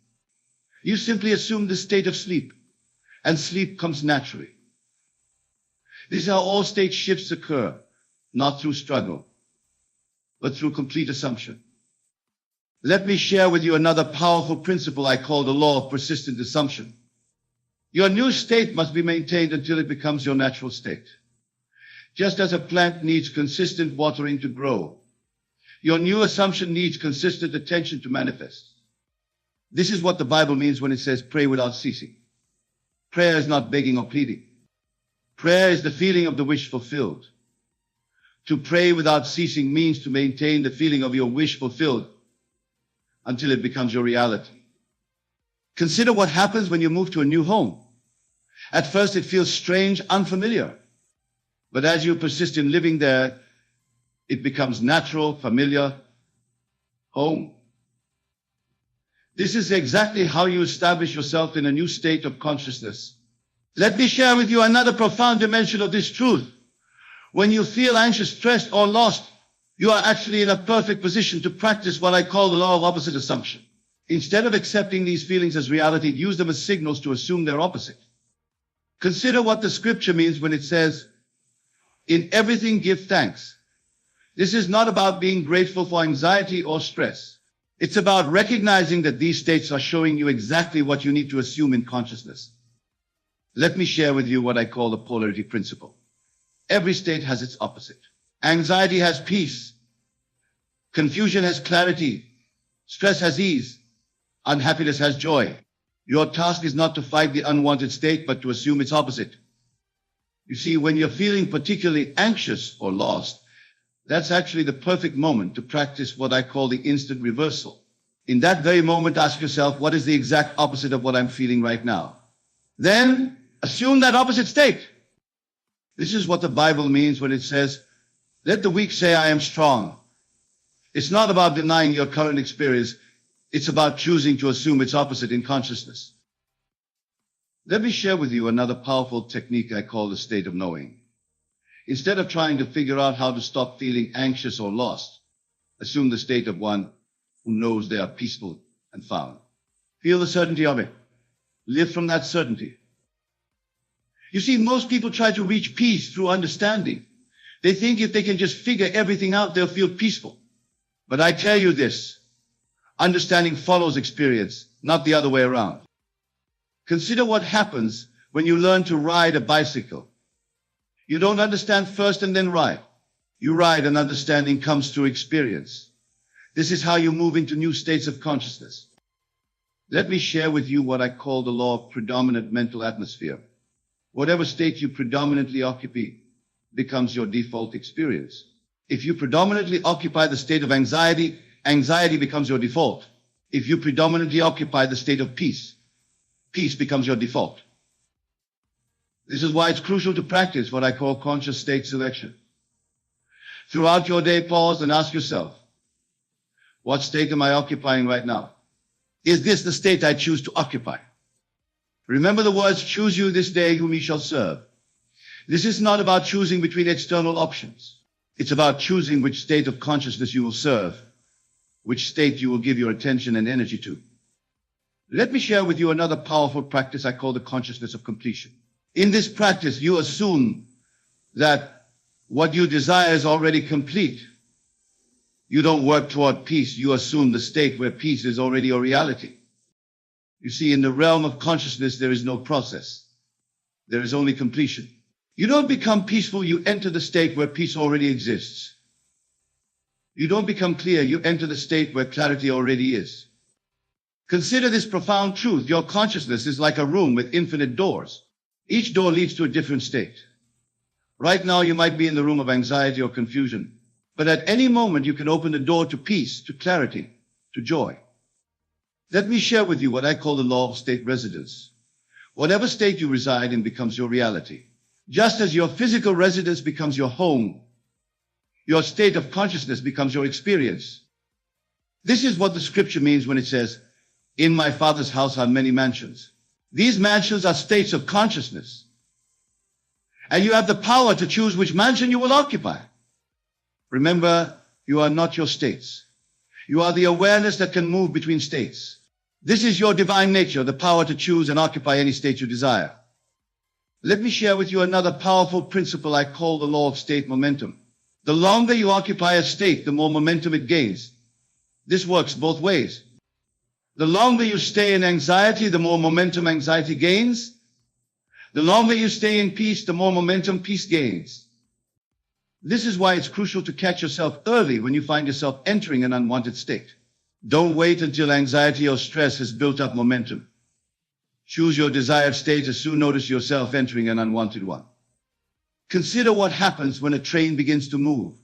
You simply assume the state of sleep, and sleep comes naturally. This is how all state shifts occur, not through struggle, but through complete assumption. Let me share with you another powerful principle I call the law of persistent assumption. Your new state must be maintained until it becomes your natural state. Just as a plant needs consistent watering to grow, your new assumption needs consistent attention to manifest. This is what the Bible means when it says pray without ceasing. Prayer is not begging or pleading. Prayer is the feeling of the wish fulfilled. To pray without ceasing means to maintain the feeling of your wish fulfilled until it becomes your reality. Consider what happens when you move to a new home. At first it feels strange, unfamiliar. But as you persist in living there, it becomes natural, familiar, home. This is exactly how you establish yourself in a new state of consciousness. Let me share with you another profound dimension of this truth. When you feel anxious, stressed, or lost, you are actually in a perfect position to practice what I call the law of opposite assumption. Instead of accepting these feelings as reality, use them as signals to assume their opposite. Consider what the scripture means when it says, "In everything give thanks." This is not about being grateful for anxiety or stress. It's about recognizing that these states are showing you exactly what you need to assume in consciousness. Let me share with you what I call the polarity principle. Every state has its opposite. Anxiety has peace. Confusion has clarity. Stress has ease. Unhappiness has joy. Your task is not to fight the unwanted state, but to assume its opposite. You see, when you're feeling particularly anxious or lost, that's actually the perfect moment to practice what I call the instant reversal. In that very moment, ask yourself, what is the exact opposite of what I'm feeling right now? Then assume that opposite state. This is what the Bible means when it says, "Let the weak say, I am strong." It's not about denying your current experience. It's about choosing to assume its opposite in consciousness. Let me share with you another powerful technique I call the state of knowing. Instead of trying to figure out how to stop feeling anxious or lost, assume the state of one who knows they are peaceful and found. Feel the certainty of it. Live from that certainty. You see, most people try to reach peace through understanding. They think if they can just figure everything out, they'll feel peaceful. But I tell you this, understanding follows experience, not the other way around. Consider what happens when you learn to ride a bicycle. You don't understand first and then ride. You ride and understanding comes through experience. This is how you move into new states of consciousness. Let me share with you what I call the law of predominant mental atmosphere. Whatever state you predominantly occupy becomes your default experience. If you predominantly occupy the state of anxiety, anxiety becomes your default. If you predominantly occupy the state of peace, peace becomes your default. This is why it's crucial to practice what I call conscious state selection. Throughout your day, pause and ask yourself, what state am I occupying right now? Is this the state I choose to occupy? Remember the words, choose you this day whom you shall serve. This is not about choosing between external options. It's about choosing which state of consciousness you will serve, which state you will give your attention and energy to. Let me share with you another powerful practice I call the consciousness of completion. In this practice, you assume that what you desire is already complete. You don't work toward peace. You assume the state where peace is already your reality. You see, in the realm of consciousness, there is no process. There is only completion. You don't become peaceful. You enter the state where peace already exists. You don't become clear. You enter the state where clarity already is. Consider this profound truth. Your consciousness is like a room with infinite doors. Each door leads to a different state. Right now, you might be in the room of anxiety or confusion, but at any moment, you can open the door to peace, to clarity, to joy. Let me share with you what I call the law of state residence. Whatever state you reside in becomes your reality. Just as your physical residence becomes your home, your state of consciousness becomes your experience. This is what the scripture means when it says, "In my Father's house are many mansions." These mansions are states of consciousness. And you have the power to choose which mansion you will occupy. Remember, you are not your states. You are the awareness that can move between states. This is your divine nature, the power to choose and occupy any state you desire. Let me share with you another powerful principle I call the law of state momentum. The longer you occupy a state, the more momentum it gains. This works both ways. The longer you stay in anxiety, the more momentum anxiety gains. The longer you stay in peace, the more momentum peace gains. This is why it's crucial to catch yourself early when you find yourself entering an unwanted state. Don't wait until anxiety or stress has built up momentum. Choose your desired state as soon notice yourself entering an unwanted one. Consider what happens when a train begins to move.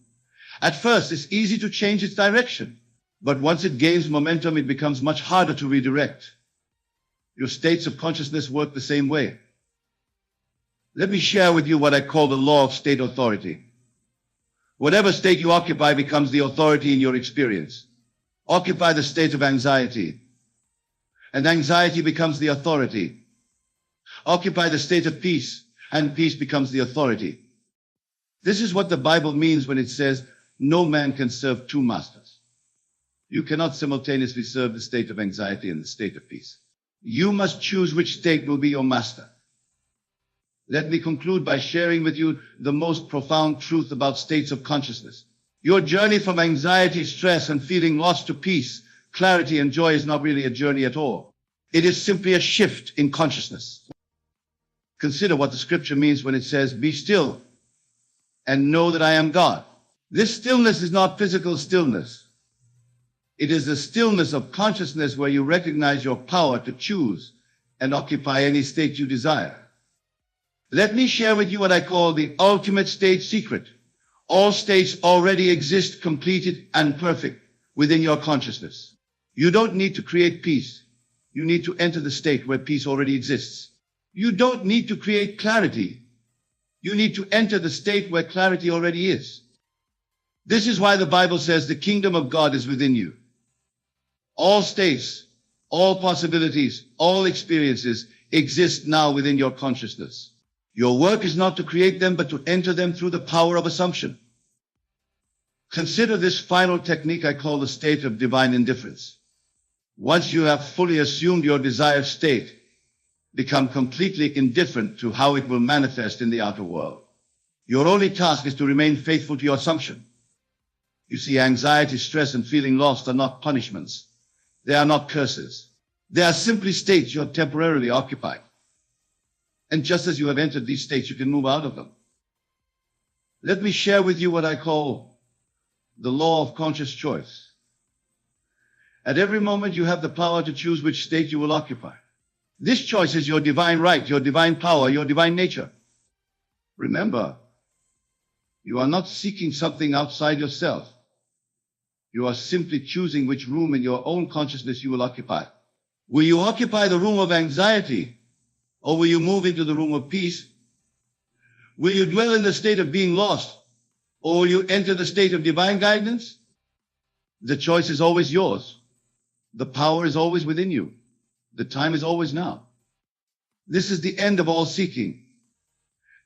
At first, it's easy to change its direction, but once it gains momentum, it becomes much harder to redirect. Your states of consciousness work the same way. Let me share with you what I call the law of state authority. Whatever state you occupy becomes the authority in your experience. Occupy the state of anxiety, and anxiety becomes the authority. Occupy the state of peace, and peace becomes the authority. This is what the Bible means when it says, "No man can serve two masters." You cannot simultaneously serve the state of anxiety and the state of peace. You must choose which state will be your master. Let me conclude by sharing with you the most profound truth about states of consciousness. Your journey from anxiety, stress, and feeling lost to peace, clarity, and joy is not really a journey at all. It is simply a shift in consciousness. Consider what the scripture means when it says, "Be still and know that I am God." This stillness is not physical stillness. It is the stillness of consciousness where you recognize your power to choose and occupy any state you desire. Let me share with you what I call the ultimate state secret. All states already exist completed and perfect within your consciousness. You don't need to create peace. You need to enter the state where peace already exists. You don't need to create clarity. You need to enter the state where clarity already is. This is why the Bible says the kingdom of God is within you. All states, all possibilities, all experiences exist now within your consciousness. Your work is not to create them, but to enter them through the power of assumption. Consider this final technique I call the state of divine indifference. Once you have fully assumed your desired state, become completely indifferent to how it will manifest in the outer world. Your only task is to remain faithful to your assumption. You see, anxiety, stress, and feeling lost are not punishments. They are not curses. They are simply states you have temporarily occupied. And just as you have entered these states, you can move out of them. Let me share with you what I call the law of conscious choice. At every moment, you have the power to choose which state you will occupy. This choice is your divine right, your divine power, your divine nature. Remember, you are not seeking something outside yourself. You are simply choosing which room in your own consciousness you will occupy. Will you occupy the room of anxiety? Or will you move into the room of peace? Will you dwell in the state of being lost? Or will you enter the state of divine guidance? The choice is always yours. The power is always within you. The time is always now. This is the end of all seeking.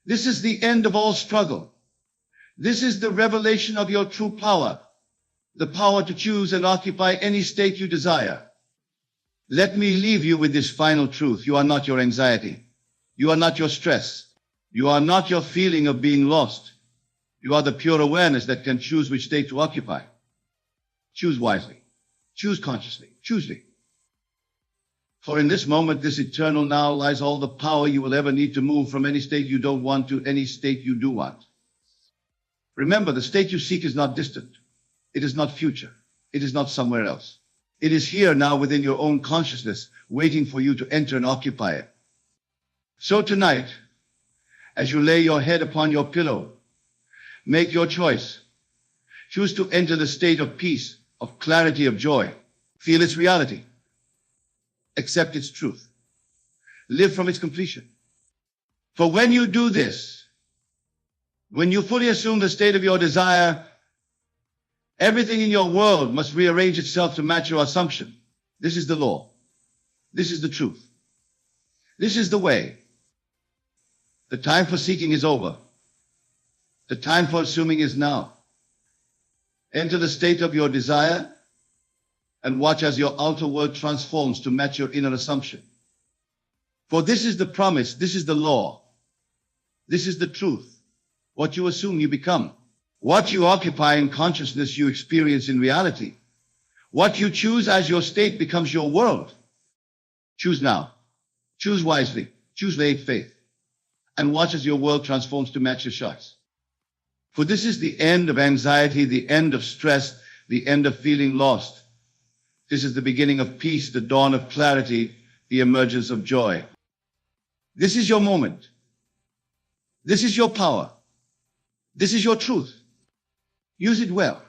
This is the end of all struggle. This is the revelation of your true power, the power to choose and occupy any state you desire. Let me leave you with this final truth. You are not your anxiety. You are not your stress. You are not your feeling of being lost. You are the pure awareness that can choose which state to occupy. Choose wisely. Choose consciously. Choosely. For in this moment, this eternal now, lies all the power you will ever need to move from any state you don't want to any state you do want. Remember, the state you seek is not distant. It is not future. It is not somewhere else. It is here now within your own consciousness, waiting for you to enter and occupy it. So tonight, as you lay your head upon your pillow, make your choice. Choose to enter the state of peace, of clarity, of joy. Feel its reality. Accept its truth. Live from its completion. For when you do this, when you fully assume the state of your desire, Everything in your world must rearrange itself to match your assumption. This is the law. This is the truth. This is the way. The time for seeking is over. The time for assuming is now. Enter the state of your desire and watch as your outer world transforms to match your inner assumption. For this is the promise, this is the law, this is the truth. What you assume, you become. What you occupy in consciousness, you experience in reality. What you choose as your state becomes your world. Choose now. Choose wisely. Choose faith. And watch as your world transforms to match your shots. For this is the end of anxiety, the end of stress, the end of feeling lost. This is the beginning of peace, the dawn of clarity, the emergence of joy. This is your moment. This is your power. This is your truth. Use it well.